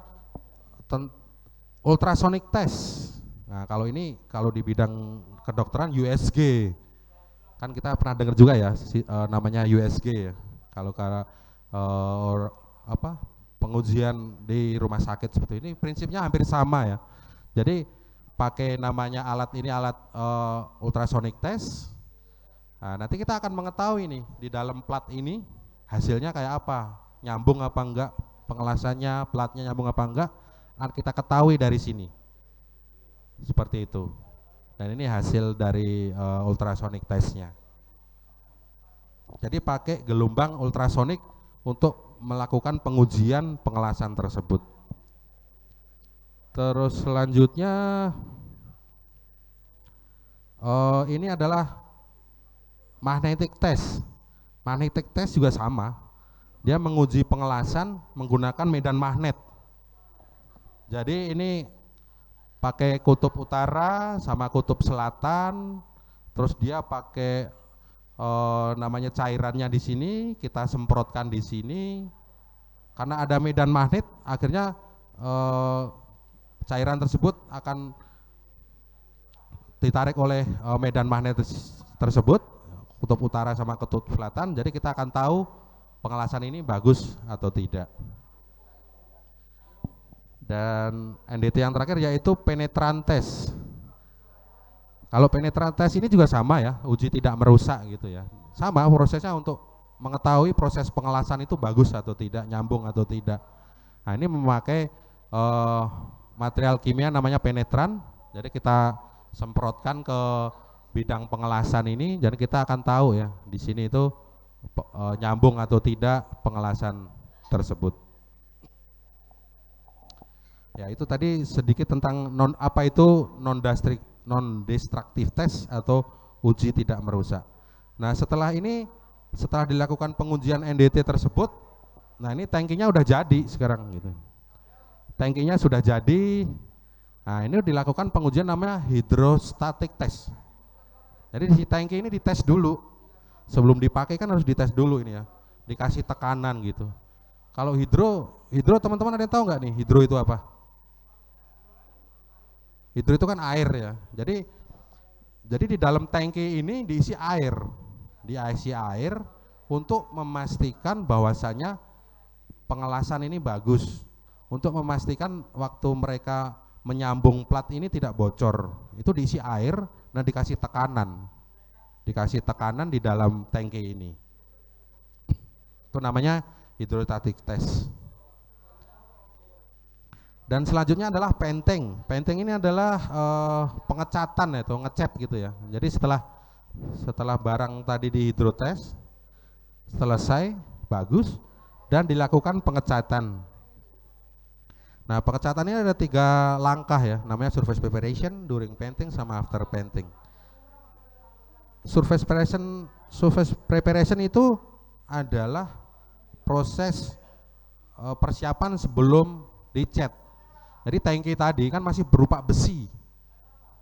ultrasonic test. Nah, kalau di bidang kedokteran USG. Kan kita pernah dengar juga ya namanya USG ya. Kalau pengujian di rumah sakit seperti ini prinsipnya hampir sama ya. Jadi pakai namanya alat ultrasonic test. Nah, nanti kita akan mengetahui nih di dalam plat ini hasilnya kayak apa, nyambung apa enggak, pengelasannya, platnya nyambung apa enggak, akan kita ketahui dari sini. Seperti itu. Dan ini hasil dari ultrasonic testnya. Jadi pakai gelombang ultrasonik untuk melakukan pengujian pengelasan tersebut. Terus selanjutnya ini adalah magnetic test. Magnetic test juga sama. Dia menguji pengelasan menggunakan medan magnet. Jadi ini pakai kutub utara sama kutub selatan, terus dia pakai namanya cairannya di sini, kita semprotkan di sini. Karena ada medan magnet, akhirnya cairan tersebut akan ditarik oleh medan magnet tersebut, kutub utara sama kutub selatan. Jadi kita akan tahu pengelasan ini bagus atau tidak. Dan NDT yang terakhir yaitu penetrant test. Kalau penetrant test ini juga sama ya, uji tidak merusak gitu ya. Sama prosesnya untuk mengetahui proses pengelasan itu bagus atau tidak, nyambung atau tidak. Nah, ini memakai material kimia namanya penetran. Jadi kita semprotkan ke bidang pengelasan ini, dan kita akan tahu ya di sini itu nyambung atau tidak pengelasan tersebut. Ya, itu tadi sedikit tentang apa itu non-destructive test atau uji tidak merusak. Nah, setelah dilakukan pengujian NDT tersebut, Nah ini tangkinya udah jadi sekarang gitu. Tangkinya sudah jadi. Nah ini dilakukan pengujian namanya hydrostatic test. Jadi si tangki ini dites dulu. Sebelum dipakai kan harus dites dulu ini ya. Dikasih tekanan gitu. Kalau hidro teman-teman ada yang tahu nggak nih hidro itu apa? Hidro itu kan air ya. Jadi di dalam tangki ini diisi air. Diisi air untuk memastikan bahwasanya pengelasan ini bagus. Untuk memastikan waktu mereka menyambung plat ini tidak bocor. Itu diisi air dan dikasih tekanan. Dikasih tekanan di dalam tangki ini. Itu namanya hydrostatic test. Dan selanjutnya adalah painting. Painting ini adalah pengecatan ya, atau ngecat gitu ya. Jadi setelah barang tadi di hidrotest selesai, bagus, dan dilakukan pengecatan. Nah, pengecatan ini ada 3 langkah ya, namanya surface preparation, during painting, sama after painting. Surface preparation itu adalah proses persiapan sebelum dicat. Jadi tangki tadi kan masih berupa besi,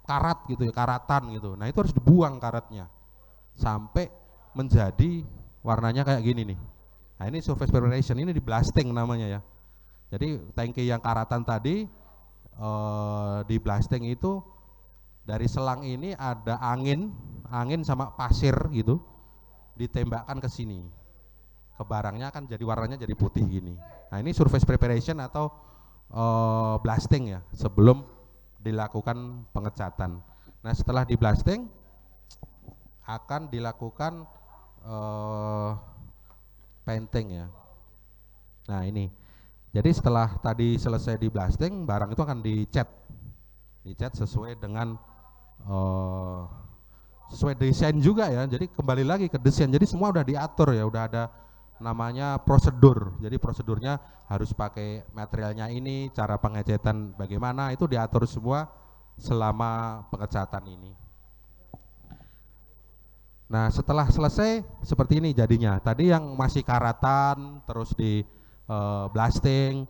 karat gitu ya, karatan gitu. Nah itu harus dibuang karatnya sampai menjadi warnanya kayak gini nih. Nah ini surface preparation, ini di blasting namanya ya. Jadi tangki yang karatan tadi di blasting itu dari selang ini ada angin sama pasir gitu, ditembakkan ke sini, ke barangnya kan jadi warnanya jadi putih gini. Nah ini surface preparation atau blasting ya, sebelum dilakukan pengecatan. Nah setelah di blasting akan dilakukan painting ya. Nah ini, jadi setelah tadi selesai di blasting, barang itu akan dicat sesuai dengan sesuai desain juga ya. Jadi kembali lagi ke desain, jadi semua udah diatur ya, udah ada namanya prosedur. Jadi prosedurnya harus pakai materialnya ini, cara pengecatan bagaimana, itu diatur semua selama pengecatan ini. Nah setelah selesai seperti ini jadinya. Tadi yang masih karatan terus di blasting,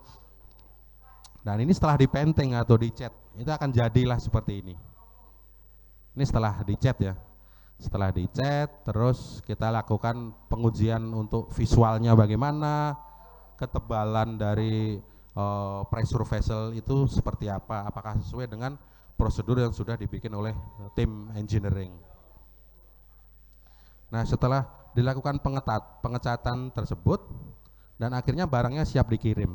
dan ini setelah di painting atau dicat itu akan jadilah seperti ini. Ini setelah dicat ya. Setelah dicat terus kita lakukan pengujian untuk visualnya bagaimana, ketebalan dari pressure vessel itu seperti apa, apakah sesuai dengan prosedur yang sudah dibikin oleh tim engineering. Nah setelah dilakukan pengecatan tersebut dan akhirnya barangnya siap dikirim.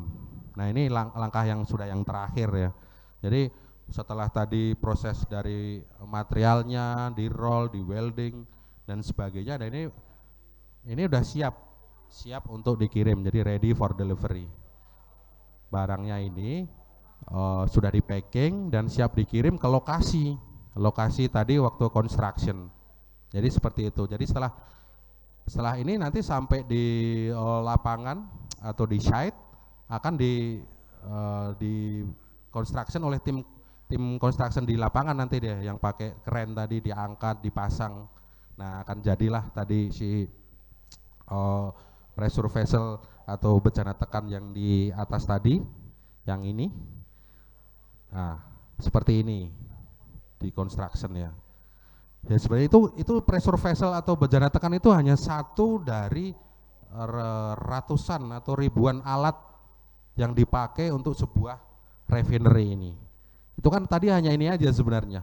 Nah ini langkah yang sudah yang terakhir ya. Jadi setelah tadi proses dari materialnya, di roll, di welding dan sebagainya, dan ini udah siap untuk dikirim, jadi ready for delivery. Barangnya ini sudah di packing dan siap dikirim ke lokasi tadi waktu construction. Jadi seperti itu. Jadi setelah ini nanti sampai di lapangan atau di site akan di construction oleh tim construction di lapangan nanti deh, yang pakai kren tadi diangkat, dipasang. Nah akan jadilah tadi si pressure vessel atau bejana tekan yang di atas tadi, yang ini. Nah seperti ini di construction ya. Ya sebenarnya itu pressure vessel atau bejana tekan itu hanya satu dari ratusan atau ribuan alat yang dipakai untuk sebuah refinery ini. Itu kan tadi hanya ini aja sebenarnya,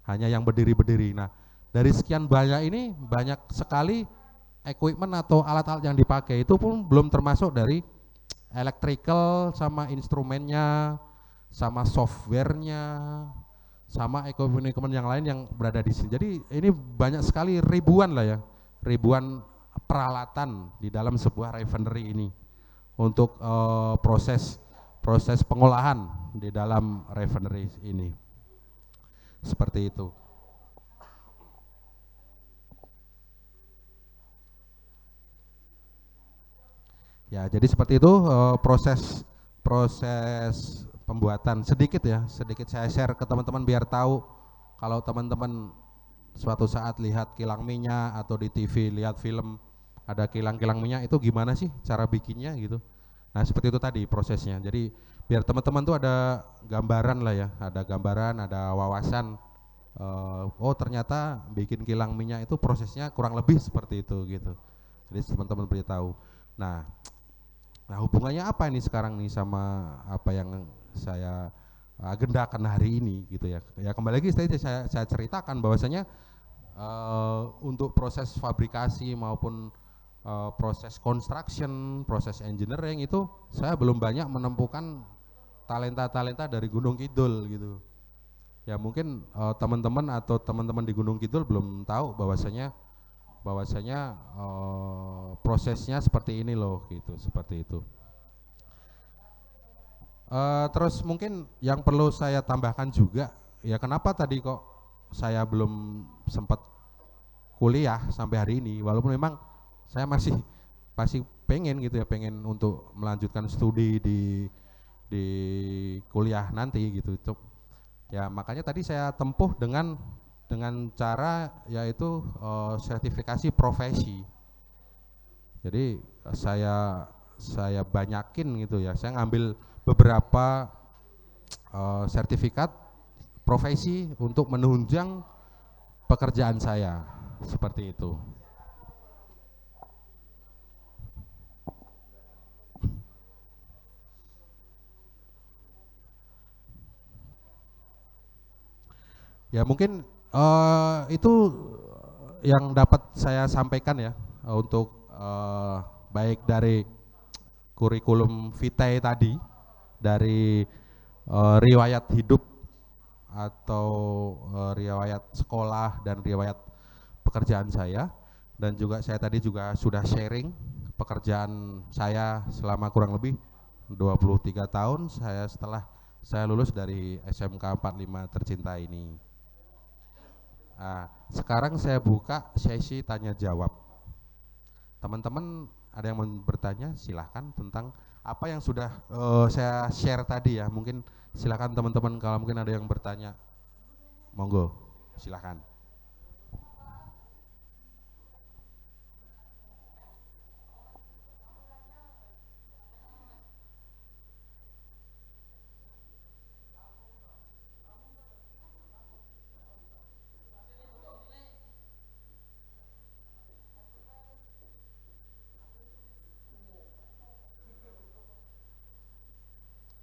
hanya yang berdiri-berdiri. Nah dari sekian banyak ini, banyak sekali equipment atau alat-alat yang dipakai, itu pun belum termasuk dari electrical sama instrumennya, sama softwarenya, sama equipment yang lain yang berada di sini. Jadi ini banyak sekali, ribuan lah ya, ribuan peralatan di dalam sebuah refinery ini untuk proses pengolahan di dalam refinery ini. Seperti itu. Ya, jadi seperti itu proses pembuatan. Sedikit saya share ke teman-teman biar tahu, kalau teman-teman suatu saat lihat kilang minyak atau di TV lihat film ada kilang-kilang minyak itu gimana sih cara bikinnya gitu. Nah seperti itu tadi prosesnya. Jadi biar teman-teman tuh ada gambaran lah ya, ada gambaran, ada wawasan. Oh ternyata bikin kilang minyak itu prosesnya kurang lebih seperti itu gitu. Jadi teman-teman beritahu. Nah, nah hubungannya apa ini sekarang nih sama apa yang saya agendakan hari ini gitu ya. Ya kembali lagi saya ceritakan bahwasanya untuk proses fabrikasi maupun proses construction, proses engineering itu saya belum banyak menemukan talenta-talenta dari Gunung Kidul gitu. Ya mungkin teman-teman atau teman-teman di Gunung Kidul belum tahu bahwasanya prosesnya seperti ini loh gitu, seperti itu. Terus mungkin yang perlu saya tambahkan juga, ya kenapa tadi kok saya belum sempat kuliah sampai hari ini, walaupun memang saya masih pengen gitu ya, pengen untuk melanjutkan studi di kuliah nanti gitu. Ya makanya tadi saya tempuh dengan cara yaitu sertifikasi profesi. Jadi saya banyakin gitu ya, saya ngambil beberapa sertifikat profesi untuk menunjang pekerjaan saya seperti itu. Ya mungkin itu yang dapat saya sampaikan ya untuk baik dari kurikulum vitae tadi, dari riwayat hidup atau riwayat sekolah dan riwayat pekerjaan saya, dan juga saya tadi juga sudah sharing pekerjaan saya selama kurang lebih 23 tahun setelah saya lulus dari SMK 45 tercinta ini. Nah, sekarang saya buka sesi tanya jawab. Teman-teman ada yang mau bertanya, silahkan tentang apa yang sudah saya share tadi ya. Mungkin silahkan teman-teman kalau mungkin ada yang bertanya, monggo, silahkan.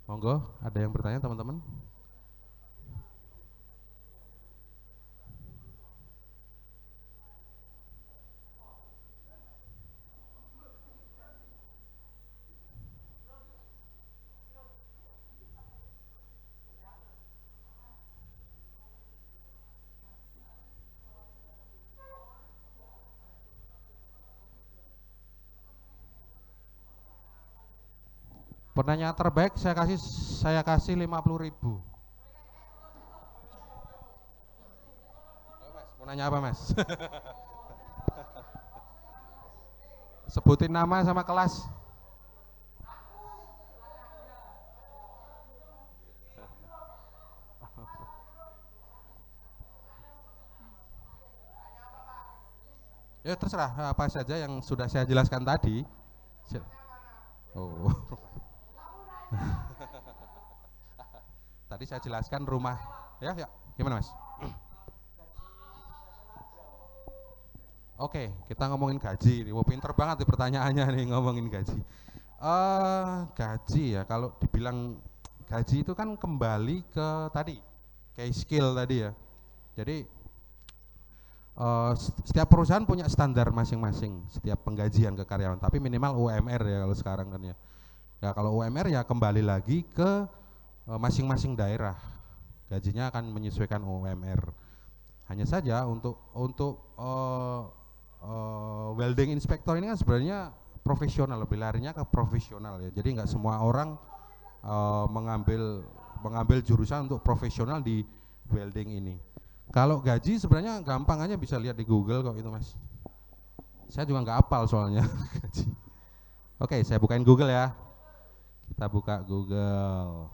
Monggo, ada yang bertanya teman-teman? Pertanyaan terbaik saya kasih 50.000. Mas, mau nanya apa mas? Sebutin nama sama kelas. Ya terserah apa saja yang sudah saya jelaskan tadi. Oh. Tadi saya jelaskan rumah. Ya, gimana mas? Oke, kita ngomongin gaji. Wah, pinter banget nih pertanyaannya nih ngomongin gaji. Gaji ya, kalau dibilang gaji itu kan kembali ke tadi, kayak skill tadi ya. Jadi setiap perusahaan punya standar masing-masing setiap penggajian ke karyawan, tapi minimal UMR ya kalau sekarang kan ya. Ya kalau UMR ya kembali lagi ke masing-masing daerah, gajinya akan menyesuaikan UMR. Hanya saja untuk welding inspector ini kan sebenarnya profesional, lebih larinya ke profesional ya. Jadi nggak semua orang mengambil jurusan untuk profesional di welding ini. Kalau gaji sebenarnya gampang aja, bisa lihat di Google kok itu mas. Saya juga nggak hafal soalnya gaji. Oke, saya bukain Google ya. Kita buka Google.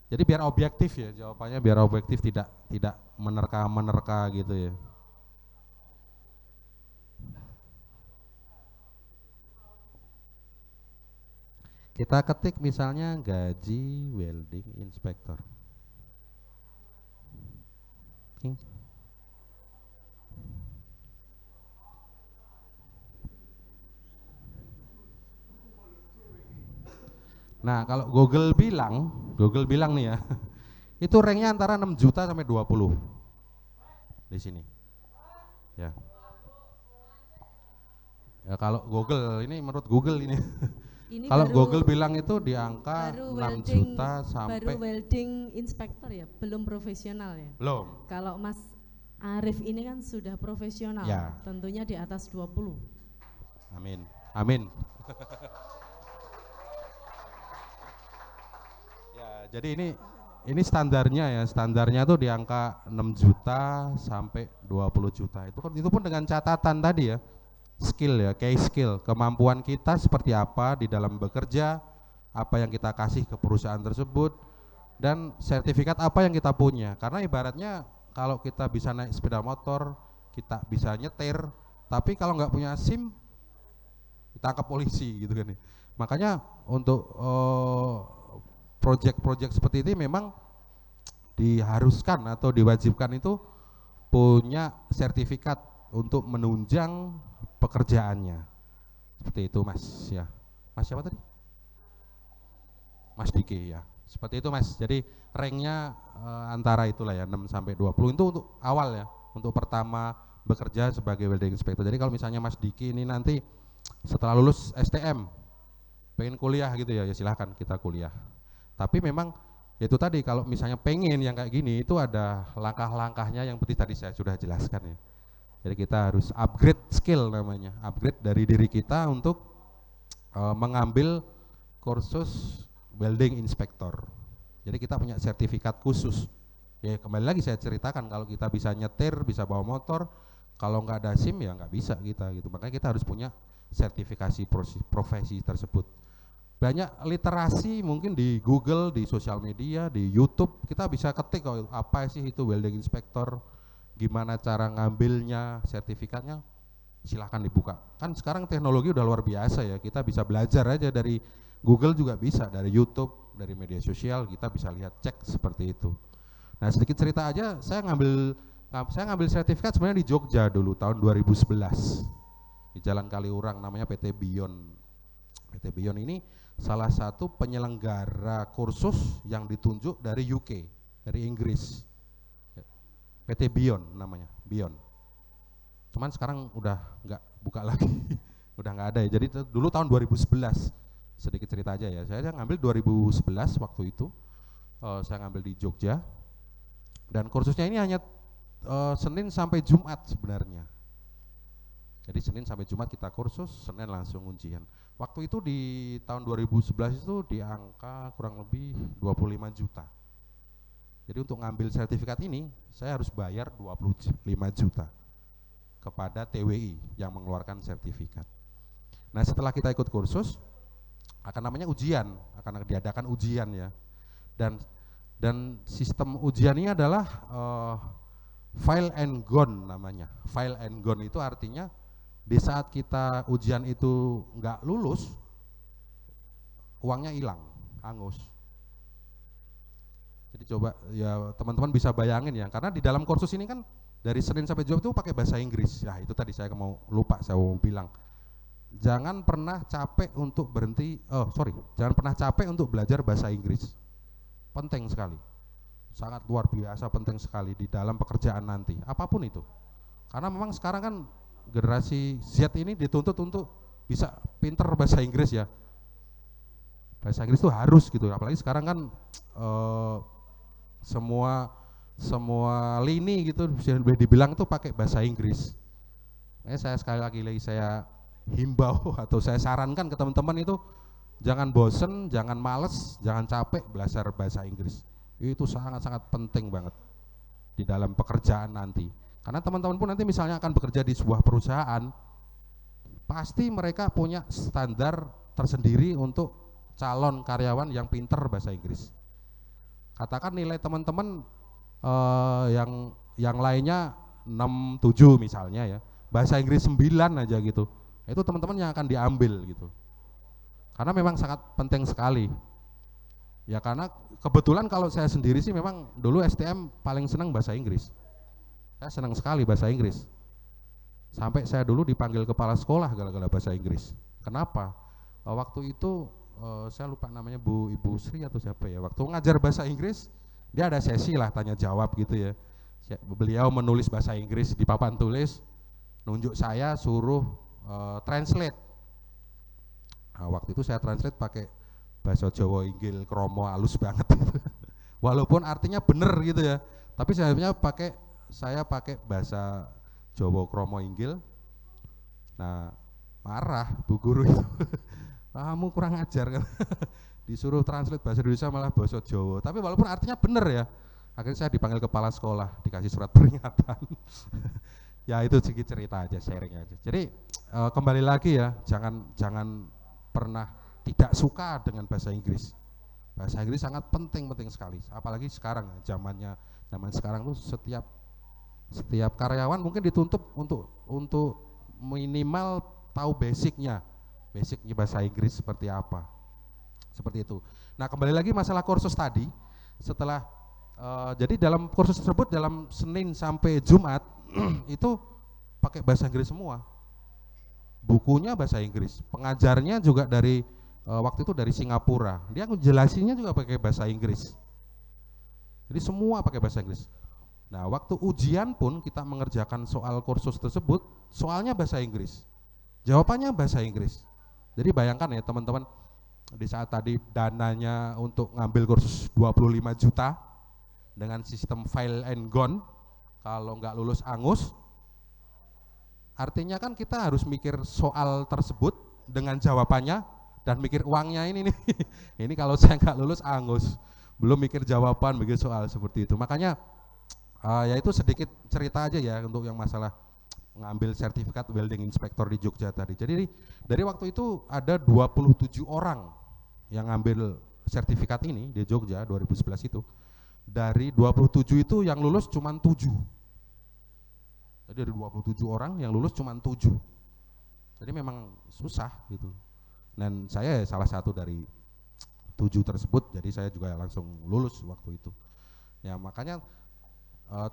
Jadi biar objektif ya jawabannya, biar objektif, tidak menerka gitu ya. Kita ketik misalnya gaji welding inspector. Oke. Nah, kalau Google bilang nih ya, itu ranknya antara 6 juta sampai 20 di sini. Ya. Ya kalau Google ini menurut Google ini. Ini Kalau baru, Google bilang itu di angka 6 juta sampai baru welding inspector ya, belum profesional ya. belum. Kalau Mas Arif ini kan sudah profesional, Ya. tentunya di atas 20. Amin. Amin. Ya, jadi ini standarnya ya, standarnya tuh di angka 6 juta sampai 20 juta. Itu pun dengan catatan tadi ya. Skill ya, case skill, kemampuan kita seperti apa di dalam bekerja, apa yang kita kasih ke perusahaan tersebut, dan sertifikat apa yang kita punya. Karena ibaratnya kalau kita bisa naik sepeda motor, kita bisa nyetir, tapi kalau nggak punya SIM, ditangkap polisi gitu kan. Makanya untuk project-project seperti ini memang diharuskan atau diwajibkan itu punya sertifikat untuk menunjang pekerjaannya. Seperti itu Mas ya. Mas siapa tadi? Mas Diki ya. Seperti itu Mas. Jadi ranknya antara itulah ya 6 sampai 20 itu untuk awal ya. Untuk pertama bekerja sebagai welding inspector. Jadi kalau misalnya Mas Diki ini nanti setelah lulus STM pengen kuliah gitu ya, ya silahkan kita kuliah. Tapi memang itu tadi kalau misalnya pengen yang kayak gini itu ada langkah-langkahnya yang seperti tadi saya sudah jelaskan ya. Jadi kita harus upgrade skill namanya, upgrade dari diri kita untuk mengambil kursus welding inspector. Jadi kita punya sertifikat khusus. Ya kembali lagi saya ceritakan kalau kita bisa nyetir, bisa bawa motor, kalau nggak ada SIM ya nggak bisa kita gitu. Makanya kita harus punya sertifikasi profesi tersebut. Banyak literasi mungkin di Google, di sosial media, di YouTube kita bisa ketik apa sih itu welding inspector, gimana cara ngambilnya, sertifikatnya, silahkan dibuka. Kan sekarang teknologi udah luar biasa ya, kita bisa belajar aja dari Google juga bisa, dari YouTube, dari media sosial kita bisa lihat cek seperti itu. Nah sedikit cerita aja, saya ngambil sertifikat sebenarnya di Jogja dulu tahun 2011 di Jalan Kaliurang, namanya PT Bion. PT Bion ini salah satu penyelenggara kursus yang ditunjuk dari UK, dari Inggris. PT Bion namanya, Bion. Cuman sekarang udah nggak buka lagi, udah nggak ada ya. Jadi dulu tahun 2011, sedikit cerita aja ya. Saya ngambil 2011 waktu itu, saya ngambil di Jogja. Dan kursusnya ini hanya Senin sampai Jumat sebenarnya. Jadi Senin sampai Jumat kita kursus, Senin langsung ujian. Waktu itu di tahun 2011 itu di angka kurang lebih 25 juta. Jadi untuk ngambil sertifikat ini saya harus bayar 25 juta kepada TWI yang mengeluarkan sertifikat. Nah setelah kita ikut kursus akan namanya ujian, akan diadakan ujian ya. Dan sistem ujian ini adalah file and gone namanya. File and gone itu artinya di saat kita ujian itu nggak lulus, uangnya hilang, hangus. Jadi coba ya teman-teman bisa bayangin ya, karena di dalam kursus ini kan dari Senin sampai Jumat itu pakai bahasa Inggris. Ya itu tadi saya mau bilang. Jangan pernah capek untuk jangan pernah capek untuk belajar bahasa Inggris. Penting sekali. Sangat luar biasa penting sekali di dalam pekerjaan nanti, apapun itu. Karena memang sekarang kan generasi Z ini dituntut untuk bisa pinter bahasa Inggris ya. Bahasa Inggris itu harus gitu, apalagi sekarang kan semua lini gitu boleh dibilang tuh pakai bahasa Inggris. Saya sekali lagi saya himbau atau saya sarankan ke teman-teman itu jangan bosen, jangan males, jangan capek belajar bahasa Inggris. Itu sangat-sangat penting banget di dalam pekerjaan nanti. Karena teman-teman pun nanti misalnya akan bekerja di sebuah perusahaan, pasti mereka punya standar tersendiri untuk calon karyawan yang pinter bahasa Inggris. Katakan nilai teman-teman yang lainnya 6, 7 misalnya ya, bahasa Inggris 9 aja gitu. Itu teman-teman yang akan diambil gitu. Karena memang sangat penting sekali. Ya karena kebetulan kalau saya sendiri sih memang dulu STM paling senang bahasa Inggris. Saya senang sekali bahasa Inggris. Sampai saya dulu dipanggil kepala sekolah gara-gara bahasa Inggris. Kenapa? Waktu itu saya lupa namanya Ibu Sri atau siapa ya. Waktu ngajar bahasa Inggris, dia ada sesi lah tanya jawab gitu ya. Beliau menulis bahasa Inggris di papan tulis, nunjuk saya suruh translate. Nah, waktu itu saya translate pakai bahasa Jawa Inggil kromo halus banget itu. Walaupun artinya bener gitu ya, tapi saya pakai bahasa Jawa kromo Inggil. Nah, marah bu guru itu. Kamu kurang ajar kan. Disuruh translate bahasa Indonesia malah bahasa Jawa. Tapi walaupun artinya bener ya, akhirnya saya dipanggil kepala sekolah, dikasih surat peringatan. Ya itu sedikit cerita aja, sharing aja. Jadi kembali lagi ya, jangan pernah tidak suka dengan bahasa Inggris. Bahasa Inggris sangat penting sekali. Apalagi sekarang zaman sekarang tuh setiap karyawan mungkin dituntut untuk minimal tahu basicnya bahasa Inggris seperti apa. Seperti itu. Nah, kembali lagi masalah kursus tadi, setelah jadi dalam kursus tersebut dalam Senin sampai Jumat itu pakai bahasa Inggris semua. Bukunya bahasa Inggris, pengajarnya juga dari waktu itu dari Singapura. Dia ngejelasinnya juga pakai bahasa Inggris. Jadi semua pakai bahasa Inggris. Nah, waktu ujian pun kita mengerjakan soal kursus tersebut, soalnya bahasa Inggris. Jawabannya bahasa Inggris. Jadi bayangkan ya teman-teman, di saat tadi dananya untuk ngambil kursus 25 juta dengan sistem file and gone, kalau nggak lulus angus, artinya kan kita harus mikir soal tersebut dengan jawabannya dan mikir uangnya ini nih. Ini kalau saya nggak lulus angus, belum mikir jawaban, mikir soal seperti itu. Makanya ya itu sedikit cerita aja ya untuk yang masalah ngambil sertifikat welding inspector di Jogja tadi. Jadi dari waktu itu ada 27 orang yang ngambil sertifikat ini di Jogja 2011 itu. Dari 27 itu yang lulus cuma 7. Jadi dari 27 orang yang lulus cuma 7. Jadi memang susah gitu. Dan saya salah satu dari 7 tersebut, jadi saya juga langsung lulus waktu itu. Ya makanya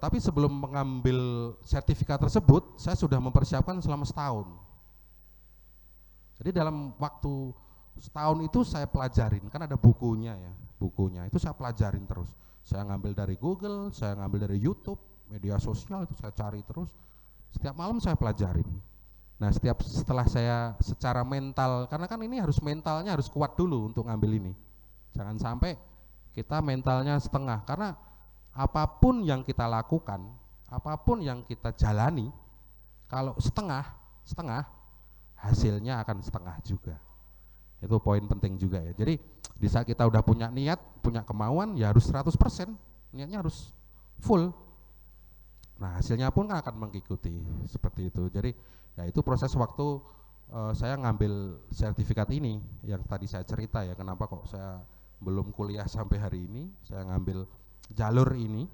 tapi sebelum mengambil sertifikat tersebut, saya sudah mempersiapkan selama setahun. Jadi dalam waktu setahun itu saya pelajarin, kan ada bukunya ya, bukunya itu saya pelajarin terus. Saya ngambil dari Google, saya ngambil dari YouTube, media sosial itu saya cari terus. Setiap malam saya pelajarin. Nah setelah saya secara mental, karena kan ini harus mentalnya harus kuat dulu untuk ngambil ini. Jangan sampai kita mentalnya setengah, karena apapun yang kita lakukan, apapun yang kita jalani, kalau setengah, hasilnya akan setengah juga. Itu poin penting juga ya. Jadi di saat kita udah punya niat, punya kemauan, ya harus 100%, niatnya harus full. Nah hasilnya pun akan mengikuti seperti itu. Jadi ya itu proses waktu saya ngambil sertifikat ini yang tadi saya cerita ya, kenapa kok saya belum kuliah sampai hari ini, saya ngambil jalur ini.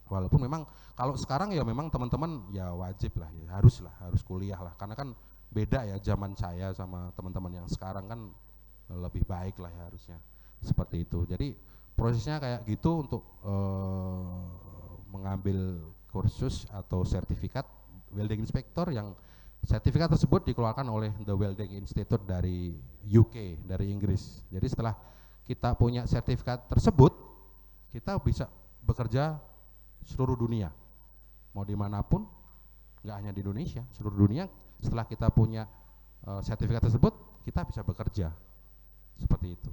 Walaupun memang kalau sekarang ya memang teman-teman ya wajib lah ya, harus kuliah lah, karena kan beda ya zaman saya sama teman-teman yang sekarang kan lebih baik lah ya harusnya seperti itu. Jadi prosesnya kayak gitu untuk mengambil kursus atau sertifikat welding inspector, yang sertifikat tersebut dikeluarkan oleh The Welding Institute dari UK, dari Inggris. Jadi setelah kita punya sertifikat tersebut, kita bisa bekerja seluruh dunia, mau dimanapun, nggak hanya di Indonesia, seluruh dunia. Setelah kita punya sertifikat tersebut, kita bisa bekerja seperti itu.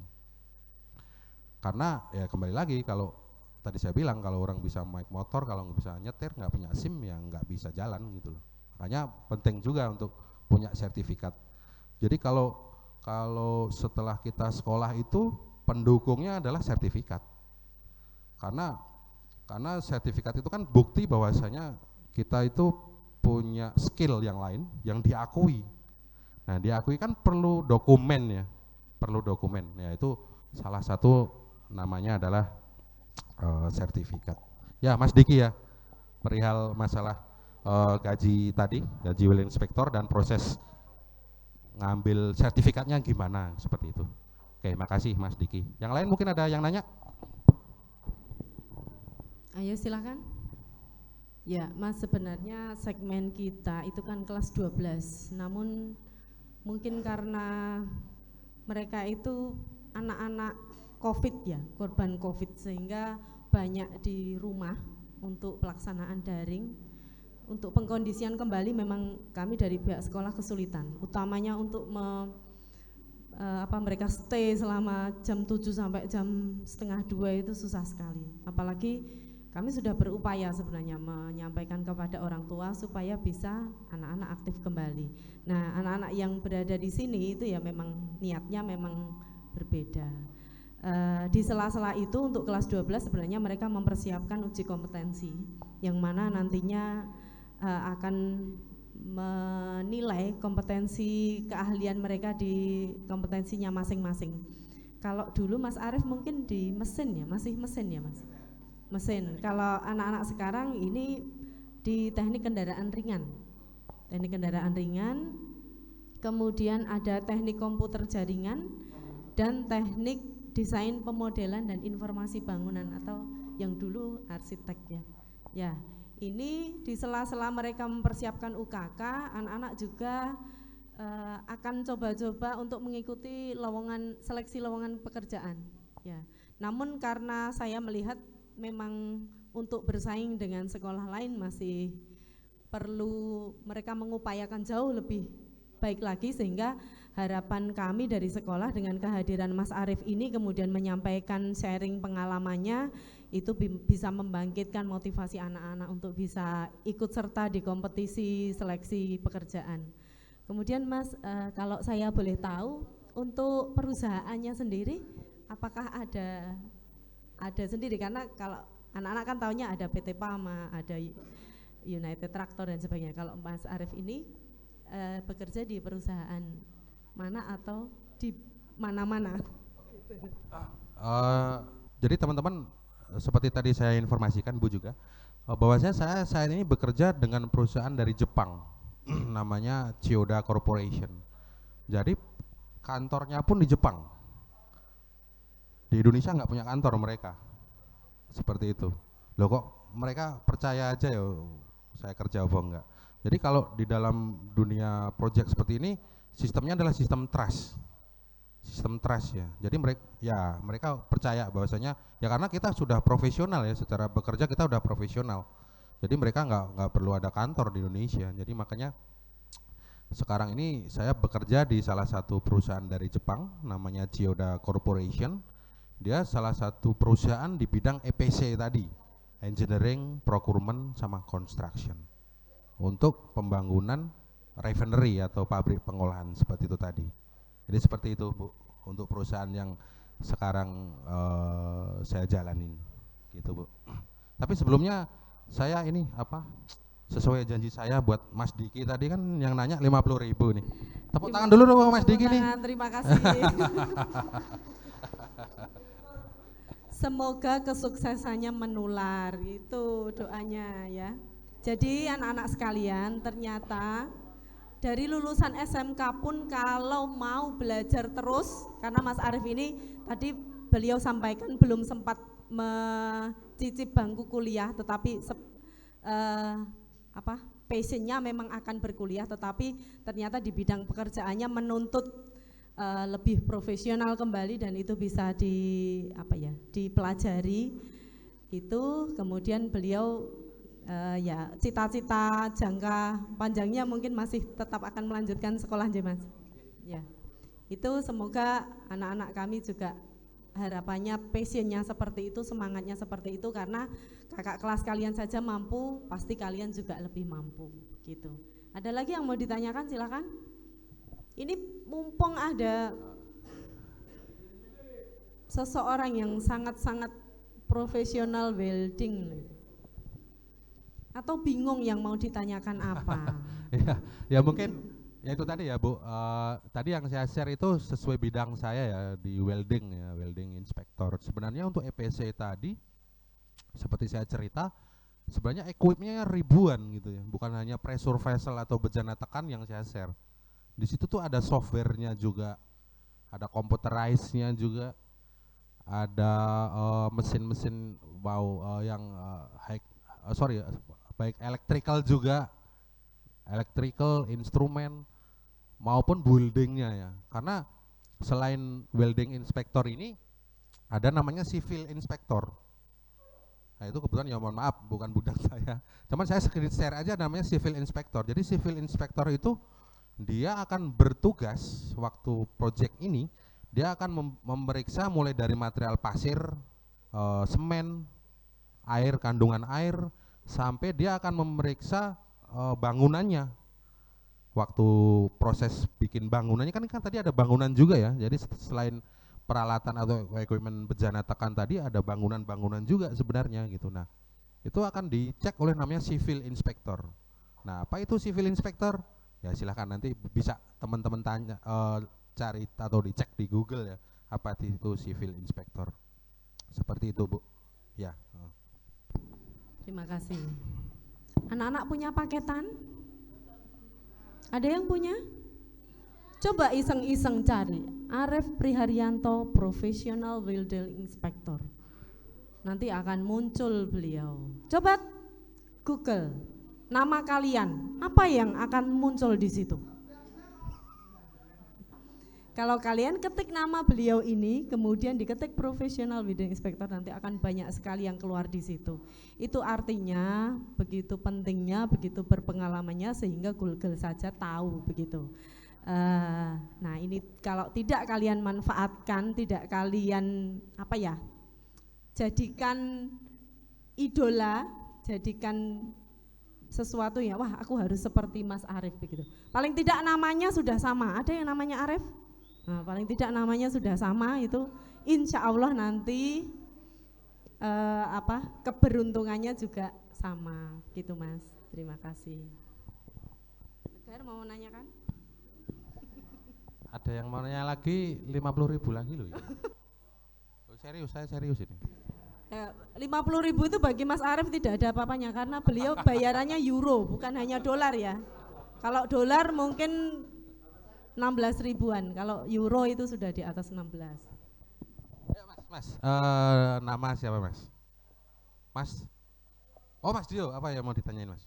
Karena ya kembali lagi, kalau tadi saya bilang kalau orang bisa naik motor, kalau nggak bisa nyetir, nggak punya SIM, ya nggak bisa jalan gitu loh. Makanya penting juga untuk punya sertifikat. Jadi kalau setelah kita sekolah itu pendukungnya adalah sertifikat. Karena sertifikat itu kan bukti bahwasanya kita itu punya skill yang lain yang diakui. Nah, diakui kan perlu dokumen ya. Perlu dokumen. Ya itu salah satu namanya adalah sertifikat. Ya, Mas Diki ya. Perihal masalah gaji tadi, gaji welding inspector dan proses ngambil sertifikatnya gimana, seperti itu. Oke, makasih Mas Diki. Yang lain mungkin ada yang nanya? Ayo silakan. Ya, Mas, sebenarnya segmen kita itu kan kelas 12. Namun mungkin karena mereka itu anak-anak COVID ya, korban COVID, sehingga banyak di rumah untuk pelaksanaan daring. Untuk pengkondisian kembali memang kami dari pihak sekolah kesulitan, utamanya untuk mereka stay selama jam 7 sampai jam setengah 2 itu susah sekali. Apalagi kami sudah berupaya sebenarnya menyampaikan kepada orang tua supaya bisa anak-anak aktif kembali. Nah, anak-anak yang berada di sini itu ya memang niatnya memang berbeda. Di sela-sela itu untuk kelas 12 sebenarnya mereka mempersiapkan uji kompetensi yang mana nantinya akan menilai kompetensi keahlian mereka di kompetensinya masing-masing. Kalau dulu Mas Arief mungkin di mesin ya, masih mesin ya Mas? Mesin. Kalau anak-anak sekarang ini di teknik kendaraan ringan. Teknik kendaraan ringan, kemudian ada teknik komputer jaringan dan teknik desain pemodelan dan informasi bangunan atau yang dulu arsitek ya. Ya, ini di sela-sela mereka mempersiapkan UKK, anak-anak juga akan coba-coba untuk mengikuti seleksi lowongan pekerjaan. Ya, namun karena saya melihat memang untuk bersaing dengan sekolah lain masih perlu mereka mengupayakan jauh lebih baik lagi, sehingga harapan kami dari sekolah dengan kehadiran Mas Arief ini kemudian menyampaikan sharing pengalamannya itu bisa membangkitkan motivasi anak-anak untuk bisa ikut serta di kompetisi seleksi pekerjaan. Kemudian Mas, kalau saya boleh tahu untuk perusahaannya sendiri apakah ada sendiri, karena kalau anak-anak kan taunya ada PT Pama, ada United Tractor dan sebagainya. Kalau Mas Arief ini bekerja di perusahaan mana atau di mana-mana? Jadi teman-teman, seperti tadi saya informasikan Bu juga, bahwasanya saya saat ini bekerja dengan perusahaan dari Jepang, namanya Chiyoda Corporation. Jadi kantornya pun di Jepang. Di Indonesia nggak punya kantor mereka, seperti itu. Loh kok mereka percaya aja ya saya kerja apa enggak. Jadi kalau di dalam dunia project seperti ini, sistemnya adalah sistem trust ya. Jadi mereka percaya bahwasanya ya karena kita sudah profesional ya, secara bekerja kita udah profesional. Jadi mereka nggak perlu ada kantor di Indonesia. Jadi makanya sekarang ini saya bekerja di salah satu perusahaan dari Jepang, namanya Chiyoda Corporation. Dia salah satu perusahaan di bidang EPC tadi, engineering, procurement, sama construction, untuk pembangunan refinery atau pabrik pengolahan seperti itu tadi. Jadi seperti itu Bu, untuk perusahaan yang sekarang saya jalanin gitu Bu. Tapi sebelumnya saya ini sesuai janji saya buat Mas Diki tadi kan yang nanya 50.000 nih. Tepuk tangan dulu dong Mas Diki nih. Terima kasih. Semoga kesuksesannya menular, itu doanya ya. Jadi anak-anak sekalian, ternyata dari lulusan SMK pun kalau mau belajar terus, karena Mas Arief ini tadi beliau sampaikan belum sempat mencicip bangku kuliah, tetapi passionnya memang akan berkuliah, tetapi ternyata di bidang pekerjaannya menuntut lebih profesional kembali, dan itu bisa dipelajari itu. Kemudian beliau cita-cita jangka panjangnya mungkin masih tetap akan melanjutkan sekolah Mas. Ya, itu semoga anak-anak kami juga harapannya passionnya seperti itu, semangatnya seperti itu, karena kakak kelas kalian saja mampu, pasti kalian juga lebih mampu gitu. Ada lagi yang mau ditanyakan, silakan. Ini mumpung ada seseorang yang sangat-sangat profesional welding, atau bingung yang mau ditanyakan apa? ya mungkin ya itu tadi ya Bu, tadi yang saya share itu sesuai bidang saya ya, di welding ya, welding inspector. Sebenarnya untuk EPC tadi seperti saya cerita, sebenarnya equipnya ribuan gitu ya, bukan hanya pressure vessel atau bejana tekan yang saya share. Di situ tuh ada softwarenya juga, ada computerized-nya juga, ada mesin-mesin yang baik electrical juga, electrical instrumen maupun buildingnya ya. Karena selain welding inspector ini ada namanya civil inspector. Nah itu kebetulan ya mohon maaf bukan budak saya. Cuman saya screen share aja namanya civil inspector. Jadi civil inspector itu dia akan bertugas waktu project ini, dia akan memeriksa mulai dari material pasir, semen, air, kandungan air, sampai dia akan memeriksa bangunannya. Waktu proses bikin bangunannya kan tadi ada bangunan juga ya. Jadi selain peralatan atau equipment bejana tekan tadi ada bangunan-bangunan juga sebenarnya gitu. Nah, itu akan dicek oleh namanya civil inspector. Nah, apa itu civil inspector? Ya silahkan nanti bisa teman-teman tanya, cari atau dicek di Google ya, apa itu civil inspector. Seperti itu, Bu. Ya. Terima kasih. Anak-anak punya paketan? Ada yang punya? Coba iseng-iseng cari Arif Priharyanto Professional Welding Inspector. Nanti akan muncul beliau. Coba Google nama kalian, apa yang akan muncul di situ? Kalau kalian ketik nama beliau ini, kemudian diketik Professional Welding Inspector, nanti akan banyak sekali yang keluar di situ. Itu artinya begitu pentingnya, begitu berpengalamannya sehingga Google saja tahu begitu. Nah ini kalau tidak kalian manfaatkan, tidak kalian jadikan idola, jadikan sesuatu ya, wah aku harus seperti Mas Arif begitu. Paling tidak namanya sudah sama. Ada yang namanya Arif? Nah, paling tidak namanya sudah sama, itu insya Allah nanti keberuntungannya juga sama gitu Mas. Terima kasih. Tegar mau menanyakan? Ada yang mau nanya lagi? 50.000 lagi loh ya. Serius, saya serius ini. 50.000 itu bagi Mas Arif tidak ada apa-apanya karena beliau bayarannya euro bukan hanya dolar ya. Kalau dolar mungkin 16 ribuan, kalau euro itu sudah di atas 16. Ya, Mas, nama siapa Mas? Mas? Oh Mas Dio, apa yang mau ditanyain Mas?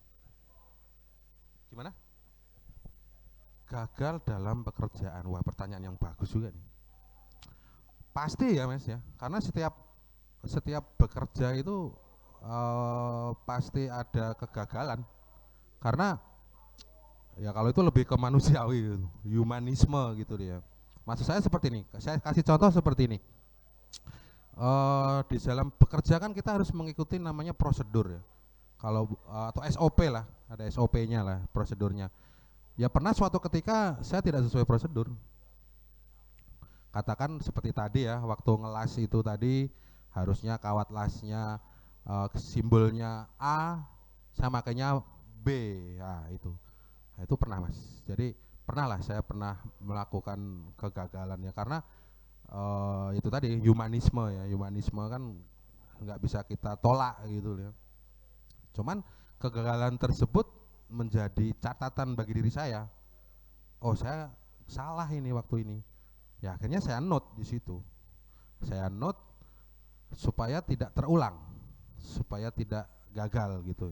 Gimana? Gagal dalam pekerjaan. Wah, pertanyaan yang bagus juga nih. Pasti ya Mas ya, karena setiap bekerja itu pasti ada kegagalan. Karena ya kalau itu lebih ke manusiawi gitu, humanisme gitu dia. Maksud saya seperti ini, saya kasih contoh seperti ini. Di dalam bekerja kan kita harus mengikuti namanya prosedur ya. Kalau atau SOP lah, ada SOP-nya lah, prosedurnya. Ya pernah suatu ketika saya tidak sesuai prosedur. Katakan seperti tadi ya, waktu ngelas itu tadi harusnya kawat lasnya simbolnya A, saya makanya B, ya itu. Nah, itu pernah Mas. Jadi pernah lah saya pernah melakukan kegagalan ya karena itu tadi humanisme ya, humanisme kan nggak bisa kita tolak gitu ya. Cuman kegagalan tersebut menjadi catatan bagi diri saya. Oh saya salah ini waktu ini. Ya akhirnya saya note di situ. Saya note supaya tidak terulang, supaya tidak gagal gitu.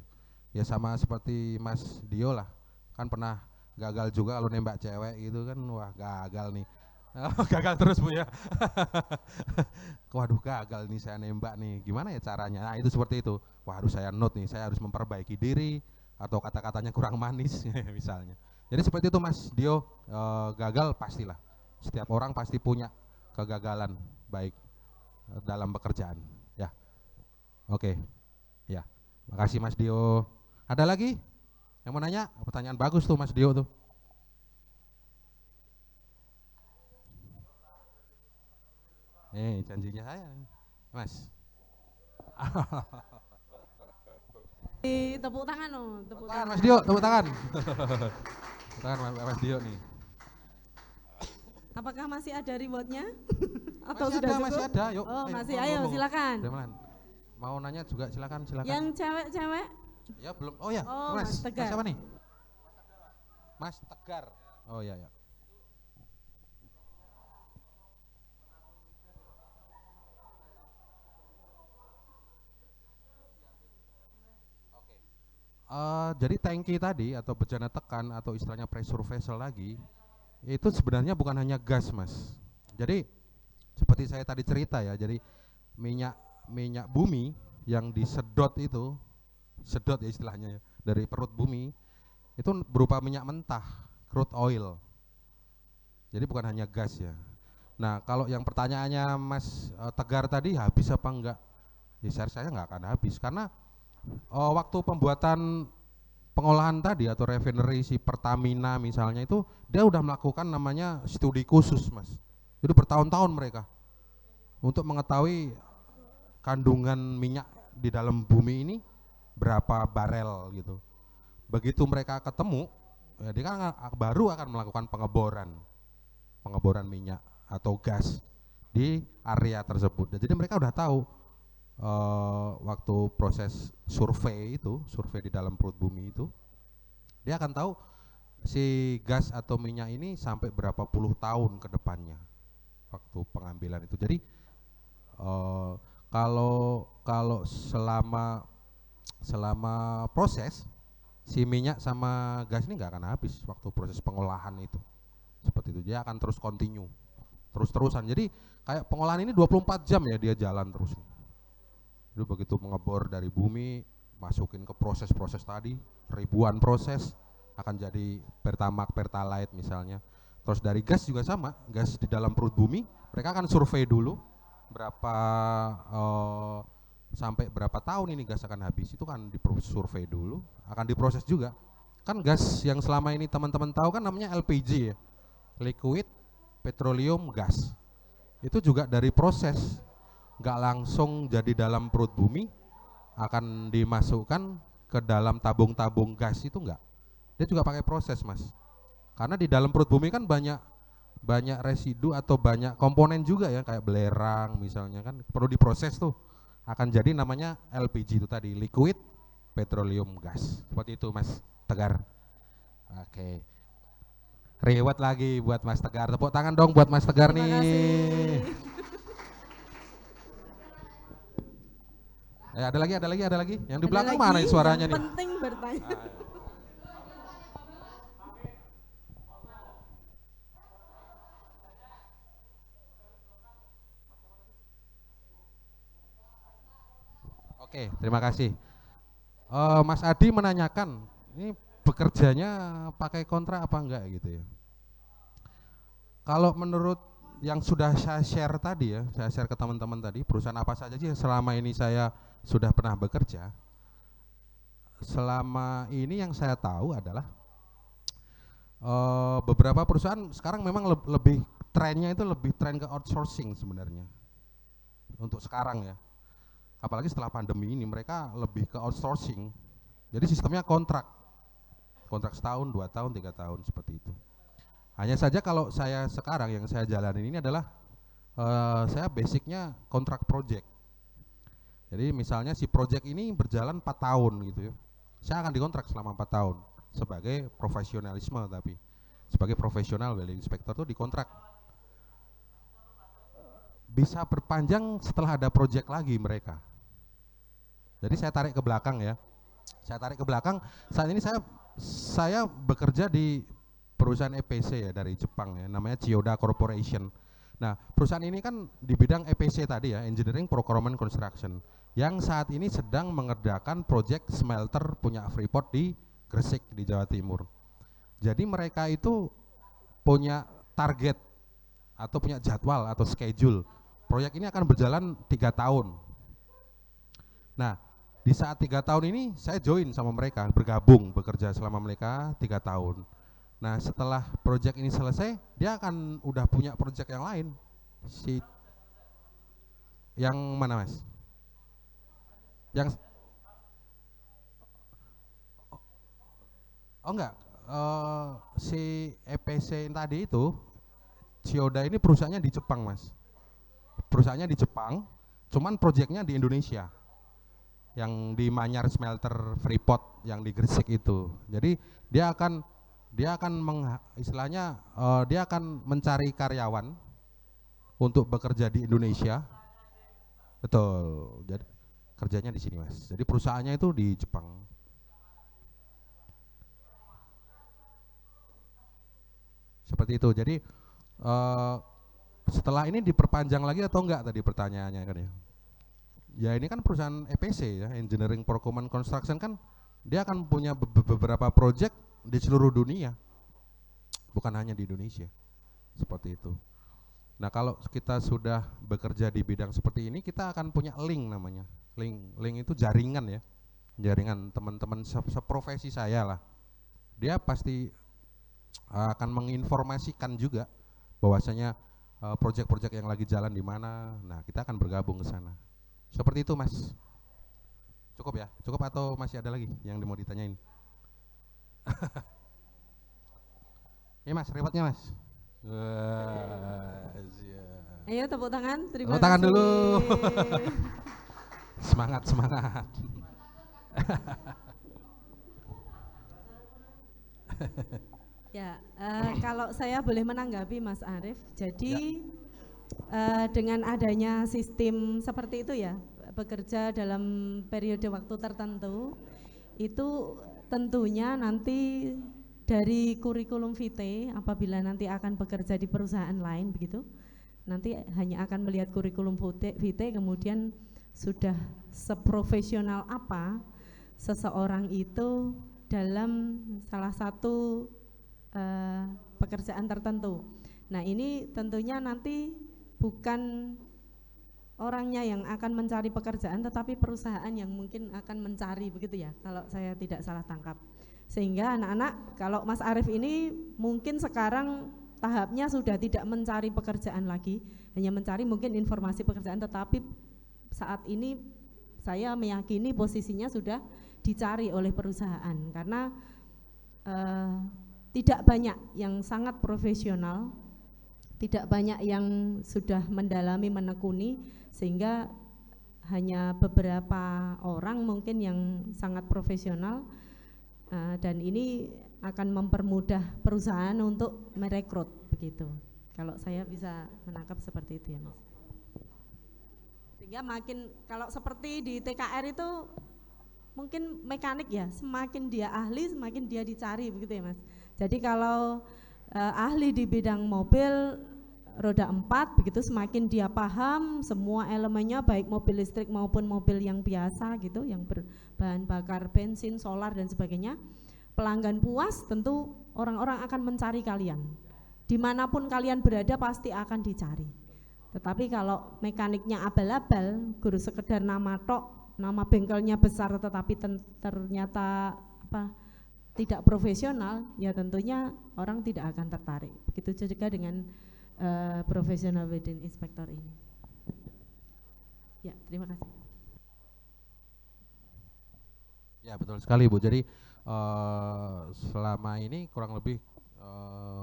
Ya sama seperti Mas Dio lah, kan pernah gagal juga kalau nembak cewek gitu kan, wah gagal nih. Gagal terus Bu ya. Waduh gagal nih saya nembak nih, gimana ya caranya? Nah itu seperti itu. Wah harus saya note nih, saya harus memperbaiki diri atau kata-katanya kurang manis misalnya. Jadi seperti itu Mas Dio, gagal pastilah. Setiap orang pasti punya kegagalan baik dalam pekerjaan. Ya, oke. Ya, makasih Mas Dio. Ada lagi yang mau nanya? Pertanyaan bagus tuh Mas Dio tuh. Janjinya saya, Mas. Tepuk tangan loh, tepuk tangan. Mas Dio, tepuk tangan. Tepuk tangan Mas Dio nih. Apakah masih ada rewardnya? Atau Masih sudah ada, cukup? masih ada. Yuk, Oh masih, ngomong, ayo ngomong. silakan. Mau nanya juga silakan. Yang cewek-cewek? Ya belum. Oh ya, Oh, Mas Tegar. Mas siapa nih? Mas Tegar. Oh iya ya. Jadi tangki tadi atau bejana tekan atau istilahnya pressure vessel lagi itu sebenarnya bukan hanya gas, Mas. Jadi seperti saya tadi cerita ya, jadi minyak minyak bumi yang disedot itu, sedot ya istilahnya ya, dari perut bumi itu berupa minyak mentah, crude oil. Jadi bukan hanya gas ya. Nah, kalau yang pertanyaannya Mas Tegar tadi habis apa enggak? Ya saya nggak akan habis karena waktu pembuatan pengolahan tadi atau refinery si Pertamina misalnya itu dia udah melakukan namanya studi khusus, Mas. Jadi bertahun-tahun mereka untuk mengetahui kandungan minyak di dalam bumi ini berapa barel gitu. Begitu mereka ketemu, ya dia kan baru akan melakukan pengeboran minyak atau gas di area tersebut. Jadi mereka udah tahu waktu proses survei di dalam perut bumi itu, dia akan tahu si gas atau minyak ini sampai berapa puluh tahun ke depannya waktu pengambilan itu. Jadi kalau selama proses si minyak sama gas ini nggak akan habis waktu proses pengolahan itu. Seperti itu, dia akan terus continue, terus-terusan. Jadi kayak pengolahan ini 24 jam ya dia jalan terus. Jadi begitu mengebor dari bumi, masukin ke proses-proses tadi, ribuan proses, akan jadi Pertamax, Pertalite misalnya. Terus dari gas juga sama, gas di dalam perut bumi, mereka akan survei dulu berapa sampai berapa tahun ini gas akan habis, itu kan disurvei dulu, akan diproses juga. Kan gas yang selama ini teman-teman tahu kan namanya LPG ya, liquid petroleum gas. Itu juga dari proses, nggak langsung jadi dalam perut bumi, akan dimasukkan ke dalam tabung-tabung gas itu enggak. Dia juga pakai proses, Mas. Karena di dalam perut bumi kan banyak residu atau banyak komponen juga ya, kayak belerang misalnya kan perlu diproses tuh. Akan jadi namanya LPG itu tadi, liquid petroleum gas. Seperti itu, Mas Tegar. Oke. Rewat lagi buat Mas Tegar. Tepuk tangan dong buat Mas Tegar. Terima nih. kasih. Ada lagi. Yang di Ada belakang lagi mana nih suaranya yang nih? penting bertanya. Oke, terima kasih. Mas Adi menanyakan, ini bekerjanya pakai kontrak apa enggak gitu ya? Kalau menurut yang sudah saya share tadi ya, saya share ke teman-teman tadi, perusahaan apa saja sih selama ini saya sudah pernah bekerja. Selama ini yang saya tahu adalah beberapa perusahaan sekarang memang lebih trennya itu lebih tren ke outsourcing sebenarnya. Untuk sekarang ya. Apalagi setelah pandemi ini mereka lebih ke outsourcing. Jadi sistemnya kontrak setahun, 2 tahun, 3 tahun seperti itu. Hanya saja kalau saya sekarang yang saya jalanin ini adalah saya basicnya kontrak project. Jadi misalnya si project ini berjalan 4 tahun gitu ya, saya akan dikontrak selama 4 tahun sebagai profesionalisme, tapi sebagai profesional welding inspector tuh dikontrak. Bisa berpanjang setelah ada project lagi mereka. Jadi saya tarik ke belakang ya. Saya tarik ke belakang. Saat ini saya bekerja di perusahaan EPC ya dari Jepang ya, namanya Chiyoda Corporation. Nah, perusahaan ini kan di bidang EPC tadi ya, Engineering Procurement Construction, yang saat ini sedang mengerjakan project smelter punya Freeport di Gresik di Jawa Timur. Jadi mereka itu punya target atau punya jadwal atau schedule. Proyek ini akan berjalan 3 tahun. Nah, di saat 3 tahun ini saya join sama mereka, bergabung bekerja selama mereka 3 tahun. Nah, setelah proyek ini selesai, dia akan udah punya proyek yang lain. Yang mana, Mas? Yang enggak, si EPC tadi itu Chiyoda ini perusahaannya di Jepang, Mas. Perusahaannya di Jepang, cuman proyeknya di Indonesia. Yang di Manyar Smelter Freeport yang di Gresik itu. Jadi dia akan istilahnya dia akan mencari karyawan untuk bekerja di Indonesia. Betul. Jadi kerjanya di sini, Mas. Jadi perusahaannya itu di Jepang. seperti itu. Jadi setelah ini diperpanjang lagi atau enggak tadi pertanyaannya kan ya? Ya ini kan perusahaan EPC ya, Engineering Procurement Construction kan dia akan punya beberapa project di seluruh dunia, bukan hanya di Indonesia, seperti itu. Nah kalau kita sudah bekerja di bidang seperti ini, kita akan punya link namanya. Link itu jaringan ya, jaringan teman-teman seprofesi saya lah. Dia pasti akan menginformasikan juga bahwasanya proyek-proyek yang lagi jalan di mana. Nah kita akan bergabung ke sana. Seperti itu Mas. Cukup ya? Cukup atau masih ada lagi yang mau ditanyain? Ini Mas, repotnya Mas. Ayo tepuk tangan, terima tepuk tangan kasih. dulu. Semangat, semangat. Ya, kalau saya boleh menanggapi Mas Arief, jadi dengan adanya sistem seperti itu ya, bekerja dalam periode waktu tertentu, itu tentunya nanti dari kurikulum vitae apabila nanti akan bekerja di perusahaan lain begitu, nanti hanya akan melihat kurikulum vitae kemudian sudah seprofesional apa seseorang itu dalam salah satu pekerjaan tertentu. Nah ini tentunya nanti bukan orangnya yang akan mencari pekerjaan tetapi perusahaan yang mungkin akan mencari begitu ya kalau saya tidak salah tangkap. Sehingga anak-anak kalau Mas Arief ini mungkin sekarang tahapnya sudah tidak mencari pekerjaan lagi, hanya mencari mungkin informasi pekerjaan, tetapi saat ini saya meyakini posisinya sudah dicari oleh perusahaan karena tidak banyak yang sangat profesional, tidak banyak yang sudah mendalami menekuni, sehingga hanya beberapa orang mungkin yang sangat profesional. Dan ini akan mempermudah perusahaan untuk merekrut begitu. Kalau saya bisa menangkap seperti itu ya Mas. Sehingga makin kalau seperti di TKR itu mungkin mekanik ya, semakin dia ahli semakin dia dicari begitu ya Mas. Jadi kalau ahli di bidang mobil roda 4 begitu, semakin dia paham semua elemennya baik mobil listrik maupun mobil yang biasa gitu, yang berbahan bakar bensin, solar dan sebagainya, pelanggan puas tentu orang-orang akan mencari kalian. Dimanapun kalian berada pasti akan dicari. Tetapi kalau mekaniknya abal-abal, guru sekedar nama tok, nama bengkelnya besar tetapi ternyata tidak profesional, ya tentunya orang tidak akan tertarik. Begitu juga dengan profesional wedding inspector ini. Ya, terima kasih. Ya betul sekali Bu. Jadi selama ini kurang lebih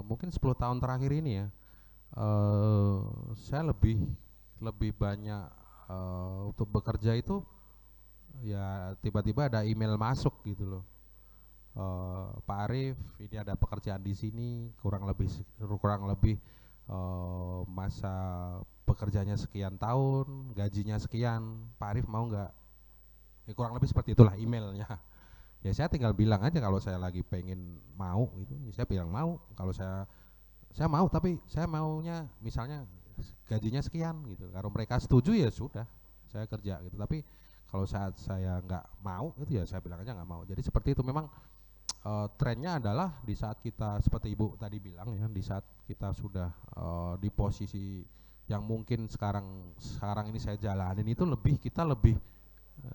mungkin 10 tahun terakhir ini ya, saya lebih banyak untuk bekerja itu ya tiba-tiba ada email masuk gitu loh. Pak Arief, ini ada pekerjaan di sini, kurang lebih masa pekerjaannya sekian tahun, gajinya sekian, Pak Arief mau nggak? Ya, kurang lebih seperti itulah emailnya. Ya saya tinggal bilang aja kalau saya lagi pengen mau gitu, ya saya bilang mau. Kalau saya mau, tapi saya maunya misalnya gajinya sekian gitu. Kalau mereka setuju ya sudah, saya kerja gitu. Tapi kalau saat saya nggak mau itu ya saya bilang aja nggak mau. Jadi seperti itu memang trennya adalah di saat kita seperti Ibu tadi bilang ya, di saat kita sudah di posisi yang mungkin sekarang ini saya jalanin itu kita lebih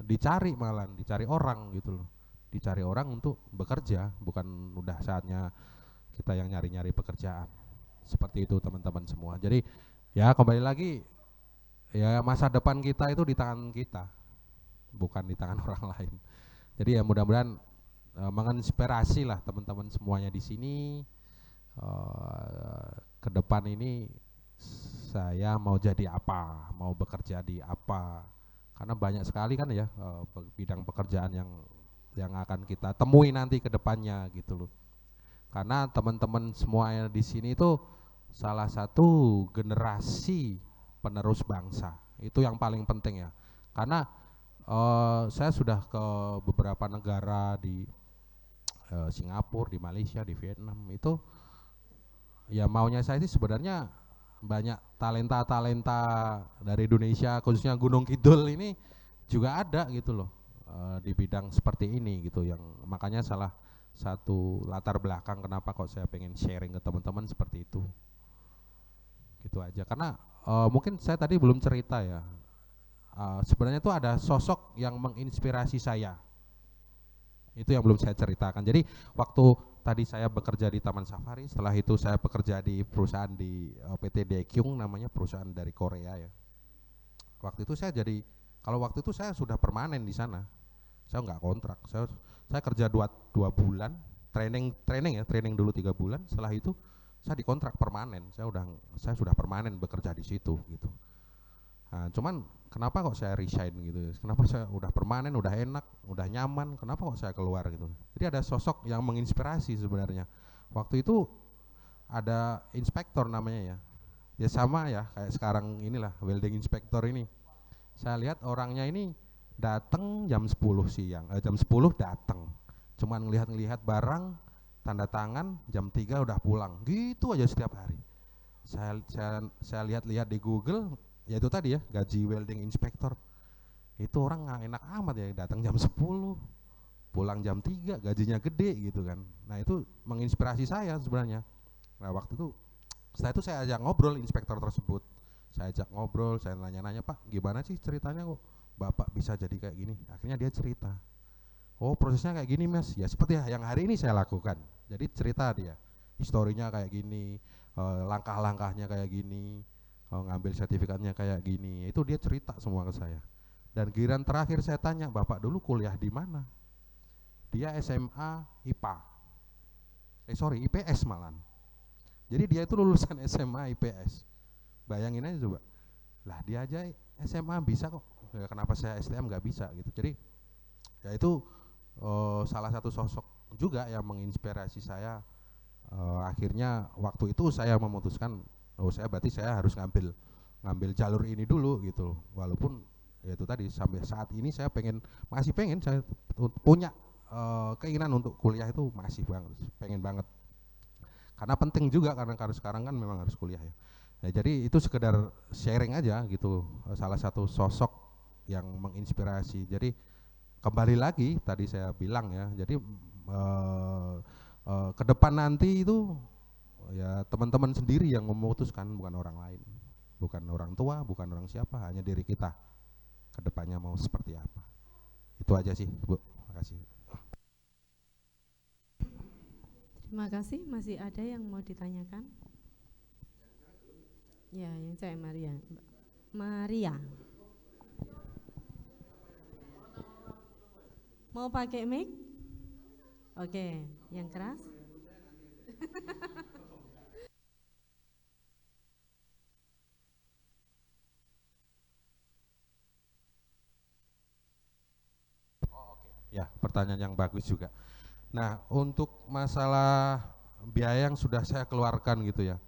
dicari, malah dicari orang gitu loh, dicari orang untuk bekerja, bukan udah saatnya kita yang nyari-nyari pekerjaan. Seperti itu teman-teman semua. Jadi ya kembali lagi ya, masa depan kita itu di tangan kita, bukan di tangan orang lain. Jadi ya mudah-mudahan menginspirasi lah teman-teman semuanya di sini. Ke depan ini saya mau jadi apa, mau bekerja di apa, karena banyak sekali kan ya bidang pekerjaan yang akan kita temui nanti ke depannya gitu loh. Karena teman-teman semuanya di sini itu salah satu generasi penerus bangsa, itu yang paling penting ya. Karena saya sudah ke beberapa negara di Singapura, di Malaysia, di Vietnam, itu ya maunya saya sih sebenarnya banyak talenta-talenta dari Indonesia khususnya Gunung Kidul ini juga ada gitu loh, di bidang seperti ini gitu, yang makanya salah satu latar belakang kenapa kok saya pengen sharing ke teman-teman seperti itu, gitu aja. Karena mungkin saya tadi belum cerita ya, sebenarnya itu ada sosok yang menginspirasi saya, itu yang belum saya ceritakan. Jadi waktu tadi saya bekerja di Taman Safari, setelah itu saya bekerja di perusahaan di PT Daekyung, namanya perusahaan dari Korea ya. Waktu itu saya jadi, kalau waktu itu saya sudah permanen di sana, saya nggak kontrak, saya kerja dua bulan, training dulu 3 bulan, setelah itu saya dikontrak permanen, saya sudah permanen bekerja di situ gitu. Nah, cuman kenapa kok saya resign gitu? Kenapa saya udah permanen, udah enak, udah nyaman, kenapa kok saya keluar gitu? Jadi ada sosok yang menginspirasi sebenarnya. Waktu itu ada inspektor namanya ya. Ya sama ya kayak sekarang inilah welding inspector ini. Saya lihat orangnya ini datang jam 10 siang, jam 10 datang. Cuman ngelihat-ngelihat barang, tanda tangan, jam 3 udah pulang. Gitu aja setiap hari. Saya lihat-lihat di Google, ya itu tadi ya, gaji welding inspector. Itu orang nggak enak amat ya, datang jam 10, pulang jam 3, gajinya gede gitu kan. Nah, itu menginspirasi saya sebenarnya. Nah, waktu itu setelah itu saya ajak ngobrol inspektor tersebut. Saya ajak ngobrol, saya nanya-nanya, "Pak, gimana sih ceritanya kok Bapak bisa jadi kayak gini?" Akhirnya dia cerita. "Oh, prosesnya kayak gini, Mas." Ya seperti yang hari ini saya lakukan. Jadi cerita dia, historinya kayak gini, langkah-langkahnya kayak gini, ngambil sertifikatnya kayak gini. Itu dia cerita semua ke saya. Dan giliran terakhir saya tanya, "Bapak dulu kuliah di mana?" Dia SMA IPA. IPS malah. Jadi dia itu lulusan SMA IPS. Bayangin aja coba. Lah dia aja SMA bisa kok. Ya, kenapa saya STM nggak bisa gitu. Jadi ya itu salah satu sosok juga yang menginspirasi saya. Akhirnya waktu itu saya memutuskan, berarti saya harus ngambil jalur ini dulu gitu. Walaupun ya itu tadi sampai saat ini saya masih pengen saya punya keinginan untuk kuliah itu masih pengen banget. Karena penting juga karena sekarang kan memang harus kuliah ya. Nah, jadi itu sekedar sharing aja gitu, salah satu sosok yang menginspirasi. Jadi kembali lagi tadi saya bilang ya, jadi ke depan nanti itu ya teman-teman sendiri yang memutuskan, bukan orang lain, bukan orang tua, bukan orang siapa, hanya diri kita ke depannya mau seperti apa. Itu aja sih, Bu. Makasih. Terima kasih. Masih ada yang mau ditanyakan? Ya, yang saya Maria. Maria. Mau pakai mic? Oke, yang keras. Ya, pertanyaan yang bagus juga. Nah, untuk masalah biaya yang sudah saya keluarkan gitu ya.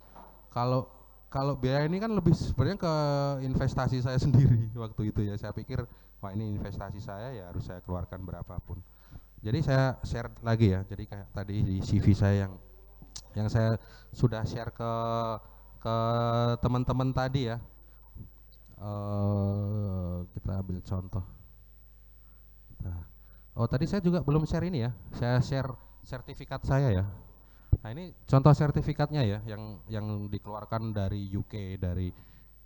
Kalau biaya ini kan lebih sebenarnya ke investasi saya sendiri waktu itu ya. Saya pikir, wah ini investasi saya ya harus saya keluarkan berapapun. Jadi saya share lagi ya. Jadi kayak tadi di CV saya yang saya sudah share ke teman-teman tadi ya. Kita ambil contoh. Oh, tadi saya juga belum share ini ya. Saya share sertifikat saya ya. Nah, ini contoh sertifikatnya ya, yang dikeluarkan dari UK, dari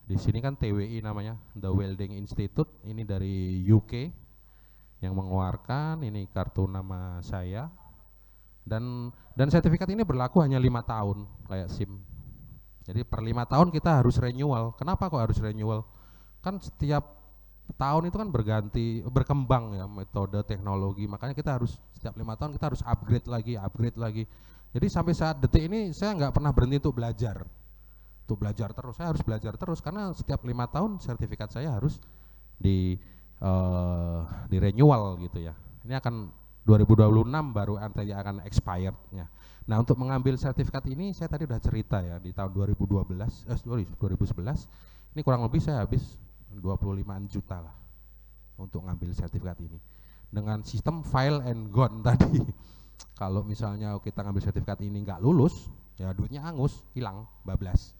di sini kan TWI namanya, The Welding Institute. Ini dari UK yang mengeluarkan. Ini kartu nama saya. Dan sertifikat ini berlaku hanya 5 tahun kayak SIM. Jadi per 5 tahun kita harus renewal. Kenapa kok harus renewal? Kan setiap tahun itu kan berkembang ya metode teknologi, makanya kita harus setiap 5 tahun kita harus upgrade lagi. Jadi sampai saat detik ini saya nggak pernah berhenti untuk belajar terus. Saya harus belajar terus karena setiap 5 tahun sertifikat saya harus di renewal gitu ya. Ini akan 2026 baru nanti akan expirednya. Nah, untuk mengambil sertifikat ini saya tadi udah cerita ya, di tahun 2011 ini kurang lebih saya habis 25 juta lah untuk ngambil sertifikat ini dengan sistem file and gone tadi. Kalau misalnya kita ngambil sertifikat ini nggak lulus, ya duitnya angus, hilang, bablas.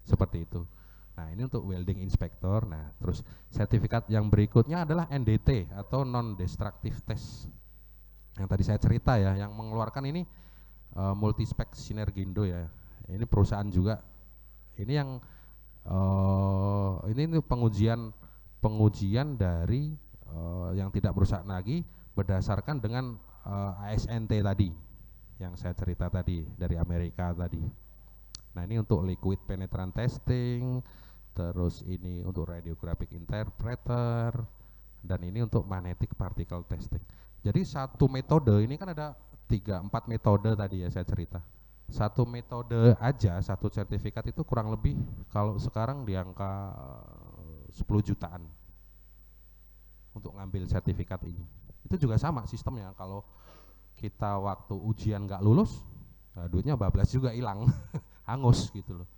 Seperti itu. Nah, ini untuk welding inspector. Nah, terus sertifikat yang berikutnya adalah NDT atau non destructive test. Yang tadi saya cerita ya, yang mengeluarkan ini Multispec Sinergindo ya. Ini perusahaan juga. Ini yang ini pengujian dari yang tidak merusak lagi berdasarkan dengan ASNT tadi yang saya cerita tadi dari Amerika tadi. Nah, ini untuk liquid penetrant testing, terus ini untuk radiographic interpreter, dan ini untuk magnetic particle testing. Jadi satu metode ini kan ada 3-4 metode tadi ya saya cerita. Satu metode aja, satu sertifikat itu kurang lebih kalau sekarang di angka 10 jutaan untuk ngambil sertifikat ini. Itu juga sama sistemnya, kalau kita waktu ujian nggak lulus, duitnya bablas juga, hilang, hangus gitu loh.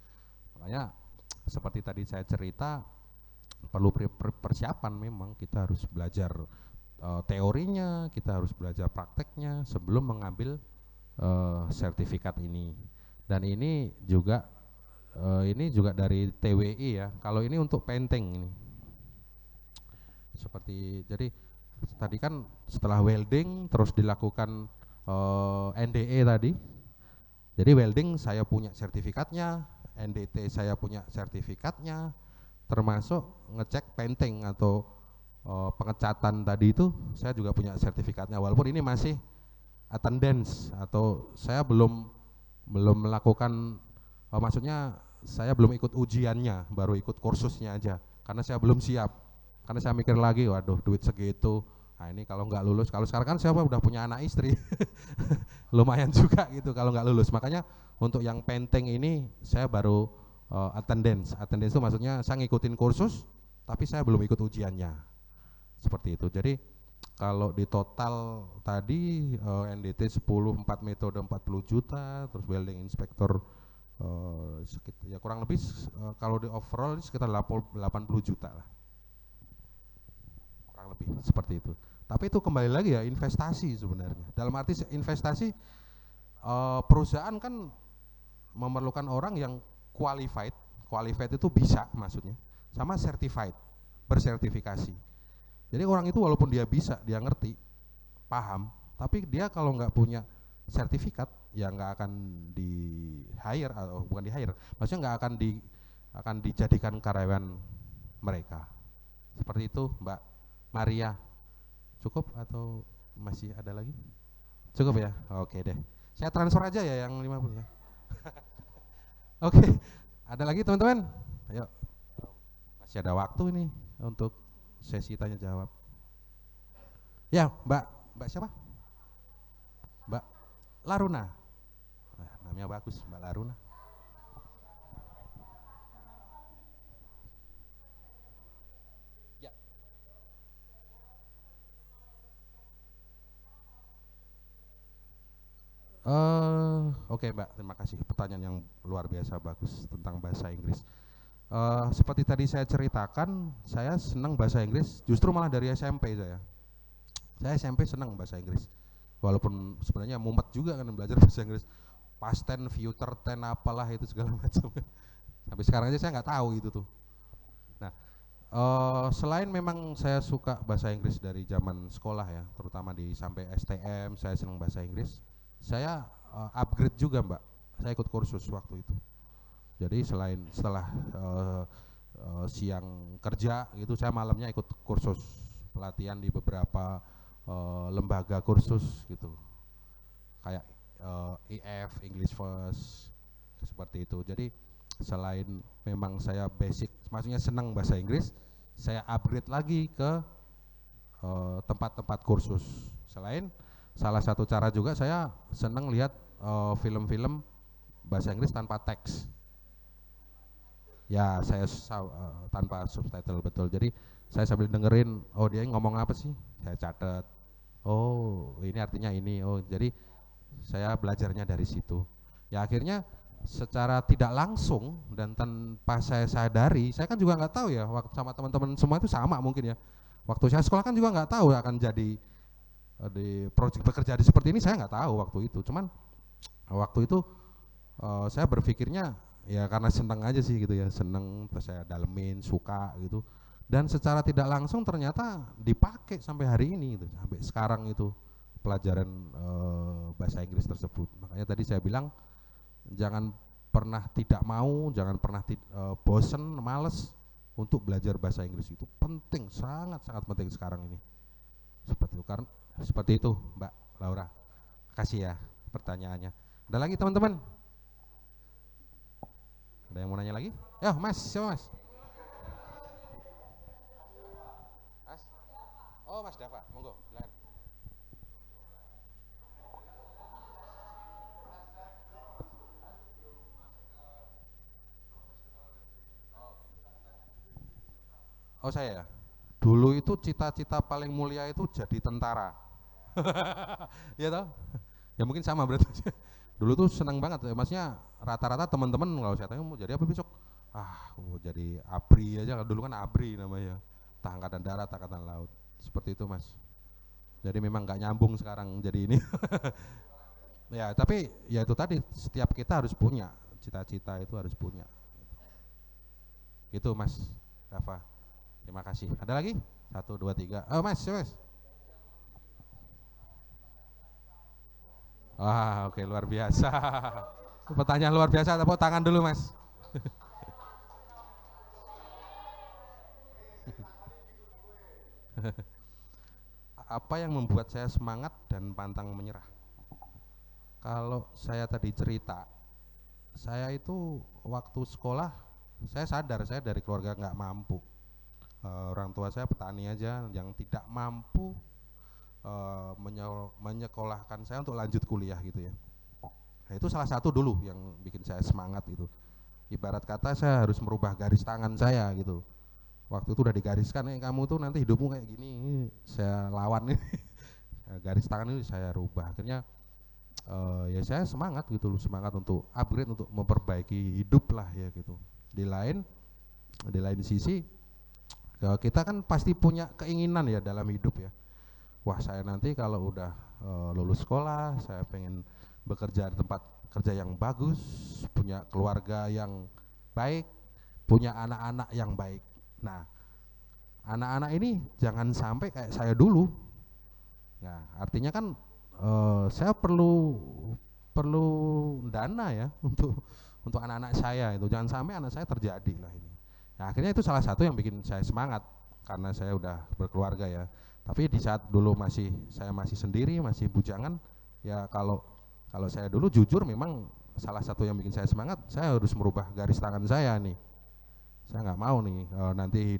Makanya seperti tadi saya cerita, perlu persiapan, memang kita harus belajar teorinya, kita harus belajar prakteknya sebelum mengambil sertifikat ini. Dan ini juga dari TWI ya. Kalau ini untuk painting ini. Seperti jadi tadi kan setelah welding terus dilakukan NDE tadi. Jadi welding saya punya sertifikatnya, NDT saya punya sertifikatnya, termasuk ngecek painting atau pengecatan tadi itu saya juga punya sertifikatnya, walaupun ini masih attendance atau saya belum melakukan maksudnya saya belum ikut ujiannya, baru ikut kursusnya aja karena saya belum siap, karena saya mikir lagi, waduh duit segitu, nah ini kalau nggak lulus, kalau sekarang kan siapa udah punya anak istri lumayan juga gitu kalau nggak lulus. Makanya untuk yang painting ini saya baru attendance itu maksudnya saya ngikutin kursus tapi saya belum ikut ujiannya. Seperti itu. Jadi kalau di total tadi NDT 10, 4 metode 40 juta, terus welding inspector sekitar, ya kurang lebih kalau di overall sekitar 80 juta lah. Kurang lebih seperti itu. Tapi itu kembali lagi ya investasi sebenarnya. Dalam arti investasi, perusahaan kan memerlukan orang yang qualified itu bisa maksudnya, sama certified, bersertifikasi. Jadi orang itu walaupun dia bisa, dia ngerti, paham, tapi dia kalau nggak punya sertifikat ya nggak akan di hire, atau bukan di hire, maksudnya nggak akan dijadikan karyawan mereka. Seperti itu Mbak Maria. Cukup atau masih ada lagi? Cukup ya? Oke deh. Saya transfer aja ya yang 50 ya. Oke. Ada lagi teman-teman? Ayo. Masih ada waktu ini untuk sesi tanya jawab. Ya, Mbak siapa? Mbak Laruna. Nah, namanya bagus, Mbak Laruna. Ya. Oke Mbak, terima kasih, pertanyaan yang luar biasa bagus tentang bahasa Inggris. Seperti tadi saya ceritakan, saya senang bahasa Inggris justru malah dari SMP saya. Saya SMP senang bahasa Inggris. Walaupun sebenarnya mumet juga kan belajar bahasa Inggris. Past tense, future tense, apalah itu segala macam. Sampai sekarang aja saya nggak tahu itu tuh. Nah, selain memang saya suka bahasa Inggris dari zaman sekolah ya, terutama sampai STM, saya senang bahasa Inggris. Saya upgrade juga Mbak. Saya ikut kursus waktu itu. Jadi setelah siang kerja gitu, saya malamnya ikut kursus pelatihan di beberapa lembaga kursus gitu, kayak EF, English First, seperti itu. Jadi selain memang saya basic, maksudnya senang bahasa Inggris, saya upgrade lagi ke tempat-tempat kursus. Selain salah satu cara juga saya senang lihat film-film bahasa Inggris tanpa teks. Ya, saya tanpa subtitle, betul. Jadi saya sambil dengerin, oh dia ngomong apa sih, saya catat, oh ini artinya ini, oh jadi saya belajarnya dari situ. Ya akhirnya secara tidak langsung dan tanpa saya sadari, saya kan juga nggak tahu ya, waktu sama teman-teman semua itu sama mungkin ya, waktu saya sekolah kan juga nggak tahu akan jadi di proyek bekerja di seperti ini, saya nggak tahu waktu itu. Cuman waktu itu Saya berpikirnya ya karena seneng aja sih gitu ya, seneng terus saya dalemin, suka gitu. Dan secara tidak langsung ternyata dipakai sampai hari ini gitu, sampai sekarang itu pelajaran bahasa Inggris tersebut. Makanya tadi saya bilang jangan pernah tidak mau, jangan pernah bosen, males untuk belajar bahasa Inggris. Itu penting, sangat-sangat penting sekarang ini. Seperti itu, karena seperti itu Mbak Laura. Kasih ya pertanyaannya. Ada lagi teman-teman? Ada yang mau nanya lagi? Ya Mas, siapa Mas? Mas? Oh Mas Dava, monggo silakan. Oh saya ya. Dulu itu cita-cita paling mulia itu jadi tentara. Ya toh? Ya mungkin sama berarti. Dulu tuh senang banget, maksudnya rata-rata teman-teman kalau saya tanya mau jadi apa besok? Mau jadi ABRI aja, dulu kan ABRI namanya, Angkatan Darat, Angkatan Laut. Seperti itu Mas. Jadi memang nggak nyambung sekarang jadi ini. Ya tapi ya itu tadi, setiap kita harus punya cita-cita, itu harus punya. Itu Mas Rafa. Terima kasih. Ada lagi? 1, 2, 3. Oh Mas, Mas. Wah, oke, luar biasa. Pertanyaan luar biasa. Tepuk tangan dulu Mas. Apa yang membuat saya semangat dan pantang menyerah? Kalau saya tadi cerita, saya itu waktu sekolah, saya sadar saya dari keluarga nggak mampu. Orang tua saya petani aja yang tidak mampu menyekolahkan saya untuk lanjut kuliah gitu ya. Nah, itu salah satu dulu yang bikin saya semangat itu. Ibarat kata saya harus merubah garis tangan saya gitu. Waktu itu udah digariskan, kamu tuh nanti hidupmu kayak gini, saya lawan ini. Garis tangan ini saya rubah. Akhirnya ya saya semangat gitu loh, semangat untuk upgrade, untuk memperbaiki hidup lah ya gitu. Di lain sisi kita kan pasti punya keinginan ya dalam hidup ya. Wah saya nanti kalau udah lulus sekolah, saya pengen bekerja di tempat kerja yang bagus, punya keluarga yang baik, punya anak-anak yang baik. Nah, anak-anak ini jangan sampai kayak saya dulu. Nah, artinya kan saya perlu dana ya untuk anak-anak saya itu. Jangan sampai anak saya terjadi lah ini. Nah, akhirnya itu salah satu yang bikin saya semangat karena saya udah berkeluarga ya. Tapi di saat dulu saya masih sendiri, masih bujangan, ya kalau saya dulu jujur memang salah satu yang bikin saya semangat, saya harus merubah garis tangan saya nih. Saya nggak mau nih nanti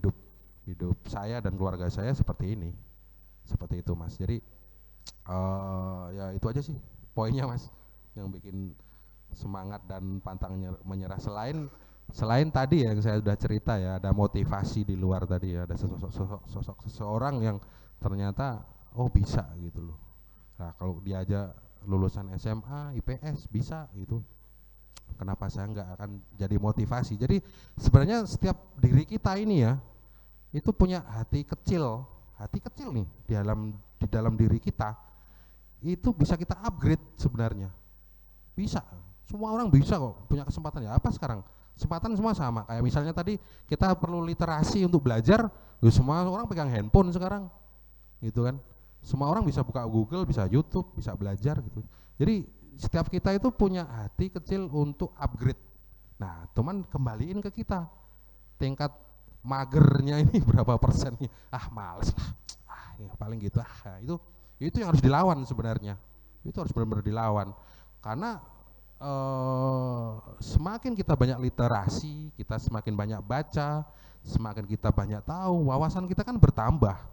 hidup saya dan keluarga saya seperti ini, seperti itu Mas. Jadi ya itu aja sih poinnya Mas, yang bikin semangat dan pantang menyerah. Selain tadi yang saya sudah cerita ya, ada motivasi di luar tadi ya, ada sosok seseorang yang ternyata bisa gitu loh. Nah kalau dia aja lulusan SMA, IPS bisa gitu, kenapa saya nggak akan jadi motivasi. Jadi sebenarnya setiap diri kita ini ya, itu punya hati kecil nih di dalam diri kita, itu bisa kita upgrade sebenarnya. Bisa, semua orang bisa kok, punya kesempatan ya. Apa sekarang? Kesempatan semua sama, kayak misalnya tadi kita perlu literasi untuk belajar, semua orang pegang handphone sekarang gitu kan. Semua orang bisa buka Google, bisa YouTube, bisa belajar gitu. Jadi setiap kita itu punya hati kecil untuk upgrade. Nah teman kembaliin ke kita, tingkat magernya ini berapa persen nih, males lah, ya paling gitu, itu yang harus dilawan sebenarnya. Itu harus benar-benar dilawan, karena semakin kita banyak literasi, kita semakin banyak baca, semakin kita banyak tahu, wawasan kita kan bertambah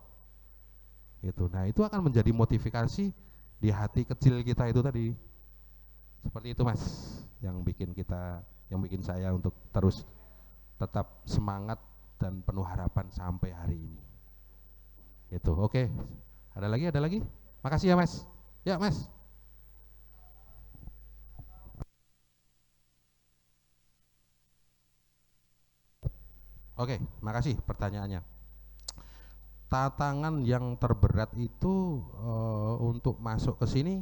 gitu. Nah itu akan menjadi motivasi di hati kecil kita itu tadi. Seperti itu Mas, yang bikin saya untuk terus tetap semangat dan penuh harapan sampai hari ini. Itu oke. Ada lagi? Makasih ya Mas. Ya Mas. Oke, makasih pertanyaannya. Tantangan yang terberat itu untuk masuk ke sini,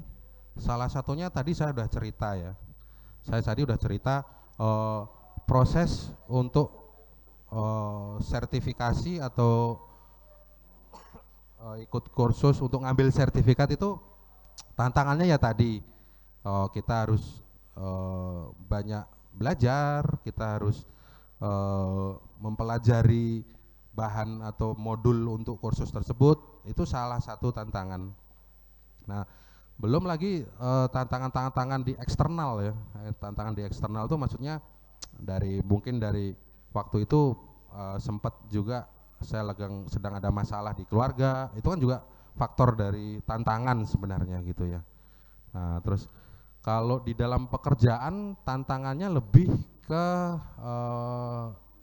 salah satunya tadi saya sudah cerita ya. saya tadi udah cerita proses untuk sertifikasi atau ikut kursus untuk ngambil sertifikat itu tantangannya ya tadi kita harus banyak belajar, kita harus mempelajari bahan atau modul untuk kursus tersebut, itu salah satu tantangan. Nah, belum lagi tantangan-tantangan di eksternal ya. Tantangan di eksternal itu maksudnya mungkin dari waktu itu sempat juga saya sedang ada masalah di keluarga, itu kan juga faktor dari tantangan sebenarnya gitu ya. Nah, terus kalau di dalam pekerjaan tantangannya lebih ke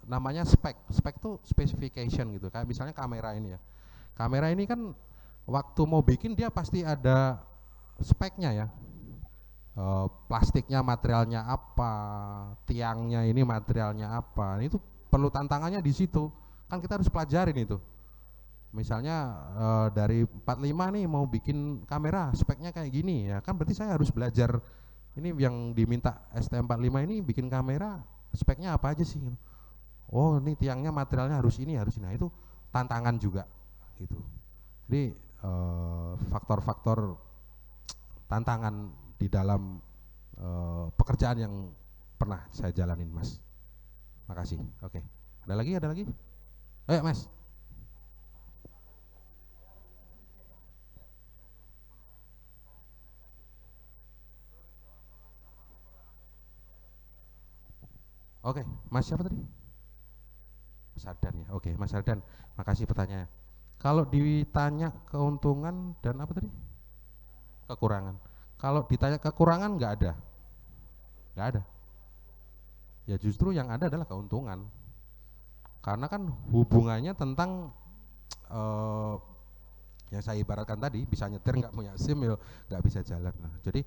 namanya spek tuh specification gitu, kayak misalnya kamera ini ya. Kamera ini kan waktu mau bikin dia pasti ada speknya ya, plastiknya materialnya apa, tiangnya ini materialnya apa, itu perlu tantangannya di situ, kan kita harus pelajarin itu. Misalnya dari 45 nih mau bikin kamera speknya kayak gini ya, kan berarti saya harus belajar ini yang diminta ST45 ini bikin kamera speknya apa aja sih. Oh ini tiangnya materialnya harus ini. Nah itu tantangan juga gitu. Jadi faktor-faktor tantangan di dalam pekerjaan yang pernah saya jalanin, Mas. Makasih. Oke. Ada lagi? Ayo, Mas. Oke, Mas siapa tadi? Mas Ardan ya. Oke, Mas Ardan, makasih pertanyaannya. Kalau ditanya keuntungan dan apa tadi? Kekurangan. Kalau ditanya kekurangan nggak ada. Ya justru yang ada adalah keuntungan. Karena kan hubungannya tentang yang saya ibaratkan tadi, bisa nyetir nggak punya SIM ya nggak bisa jalan. Nah, jadi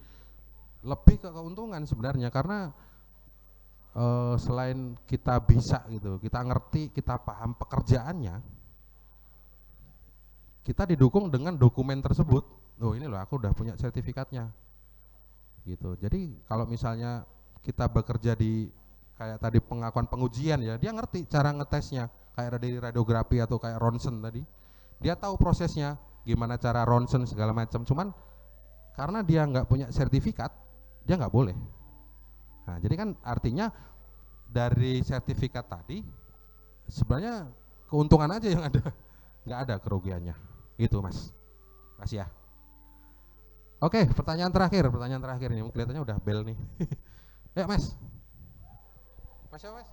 lebih ke keuntungan sebenarnya, karena selain kita bisa gitu, kita ngerti, kita paham pekerjaannya, kita didukung dengan dokumen tersebut. Oh ini loh aku udah punya sertifikatnya gitu. Jadi kalau misalnya kita bekerja di kayak tadi pengakuan pengujian ya, dia ngerti cara ngetesnya, kayak dari radiografi atau kayak ronsen tadi, dia tahu prosesnya gimana cara ronsen segala macam. Cuman karena dia nggak punya sertifikat, dia nggak boleh. Nah, jadi kan artinya dari sertifikat tadi sebenarnya keuntungan aja yang ada, nggak ada kerugiannya. Gitu, Mas. Kasih ya. Oke, pertanyaan terakhir nih. Kelihatannya udah bel nih. Ya, Mas. Mas siapa, Mas?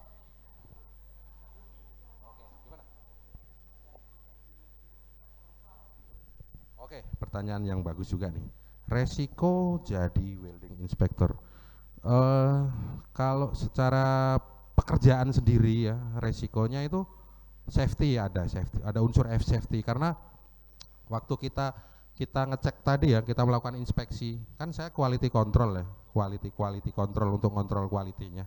Oke, gimana? Oke, pertanyaan yang bagus juga nih. Resiko jadi welding inspector. Kalau secara pekerjaan sendiri ya, resikonya itu safety, ada unsur safety, karena waktu kita ngecek tadi ya, kita melakukan inspeksi, kan saya quality control ya, quality control untuk kontrol kualitinya.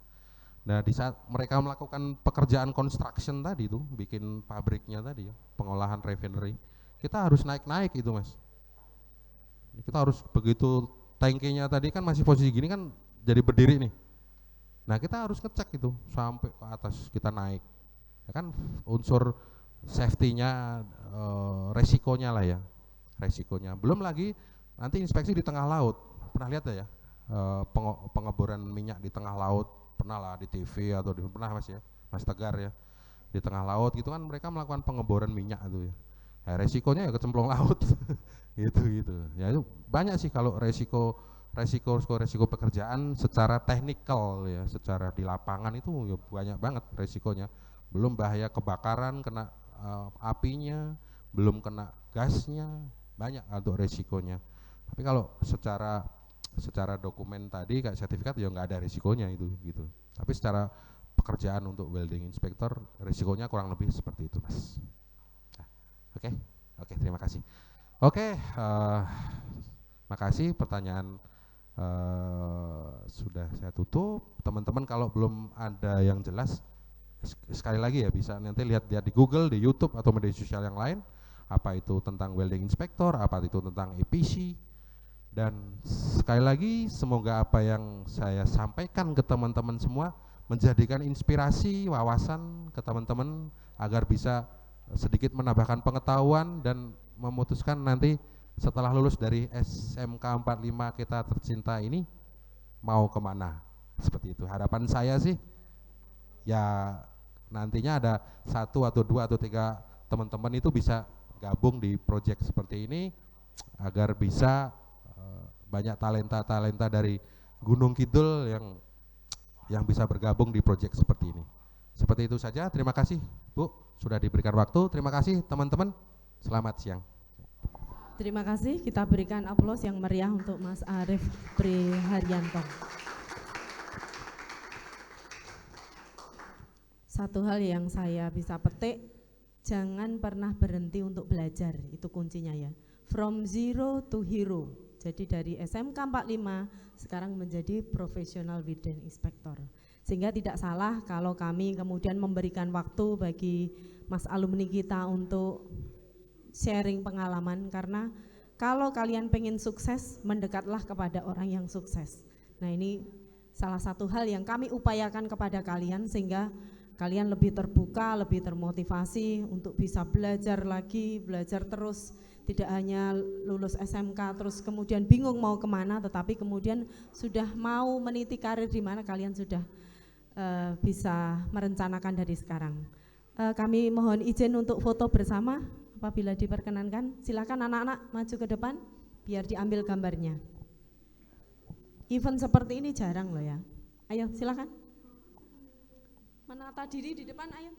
Nah di saat mereka melakukan pekerjaan construction tadi itu, bikin pabriknya tadi ya, pengolahan refinery, kita harus naik itu, Mas. Kita harus begitu tangkinya tadi kan masih posisi gini kan jadi berdiri nih. Nah kita harus ngecek itu sampai ke atas, kita naik. Ya kan unsur safety-nya, resikonya lah ya, resikonya. Belum lagi nanti inspeksi di tengah laut. Pernah lihat ya pengeboran minyak di tengah laut? Pernah lah di TV atau pernah Mas ya, Mas Tegar ya, di tengah laut gitu kan mereka melakukan pengeboran minyak itu ya. Ya resikonya ya kecemplung laut. gitu. Ya itu banyak sih kalau resiko pekerjaan secara teknikal ya, secara di lapangan itu ya banyak banget resikonya. Belum bahaya kebakaran, kena apinya, belum kena gasnya, banyak untuk resikonya. Tapi kalau secara dokumen tadi kayak sertifikat ya nggak ada resikonya itu gitu. Tapi secara pekerjaan untuk welding inspector resikonya kurang lebih seperti itu, Mas. Nah, oke, terima kasih. Oke, makasih pertanyaan. Sudah saya tutup. Teman-teman kalau belum ada yang jelas, sekali lagi ya bisa nanti lihat di Google, di YouTube atau media sosial yang lain, apa itu tentang welding inspector, apa itu tentang EPC, Dan sekali lagi semoga apa yang saya sampaikan ke teman-teman semua menjadikan inspirasi, wawasan ke teman-teman agar bisa sedikit menambahkan pengetahuan dan memutuskan nanti setelah lulus dari SMK 45 kita tercinta ini mau kemana. Seperti itu harapan saya sih, ya nantinya ada 1 atau 2 atau 3 teman-teman itu bisa gabung di proyek seperti ini agar bisa banyak talenta-talenta dari Gunung Kidul yang bisa bergabung di proyek seperti ini. Seperti itu saja, terima kasih Bu sudah diberikan waktu, terima kasih teman-teman, selamat siang. Terima kasih, kita berikan aplaus yang meriah untuk Mas Arief Priharyanto. Satu hal yang saya bisa petik, jangan pernah berhenti untuk belajar, itu kuncinya ya. From zero to hero. Jadi dari SMK 45 sekarang menjadi professional bidang inspektor. Sehingga tidak salah kalau kami kemudian memberikan waktu bagi Mas alumni kita untuk sharing pengalaman, karena kalau kalian pengen sukses, mendekatlah kepada orang yang sukses. Nah ini salah satu hal yang kami upayakan kepada kalian sehingga kalian lebih terbuka, lebih termotivasi untuk bisa belajar lagi, belajar terus. Tidak hanya lulus SMK terus kemudian bingung mau kemana, tetapi kemudian sudah mau meniti karir di mana, kalian sudah bisa merencanakan dari sekarang. Kami mohon izin untuk foto bersama apabila diperkenankan. Silakan anak-anak maju ke depan biar diambil gambarnya. Event seperti ini jarang loh ya. Ayo silakan. Menata diri di depan, ayo.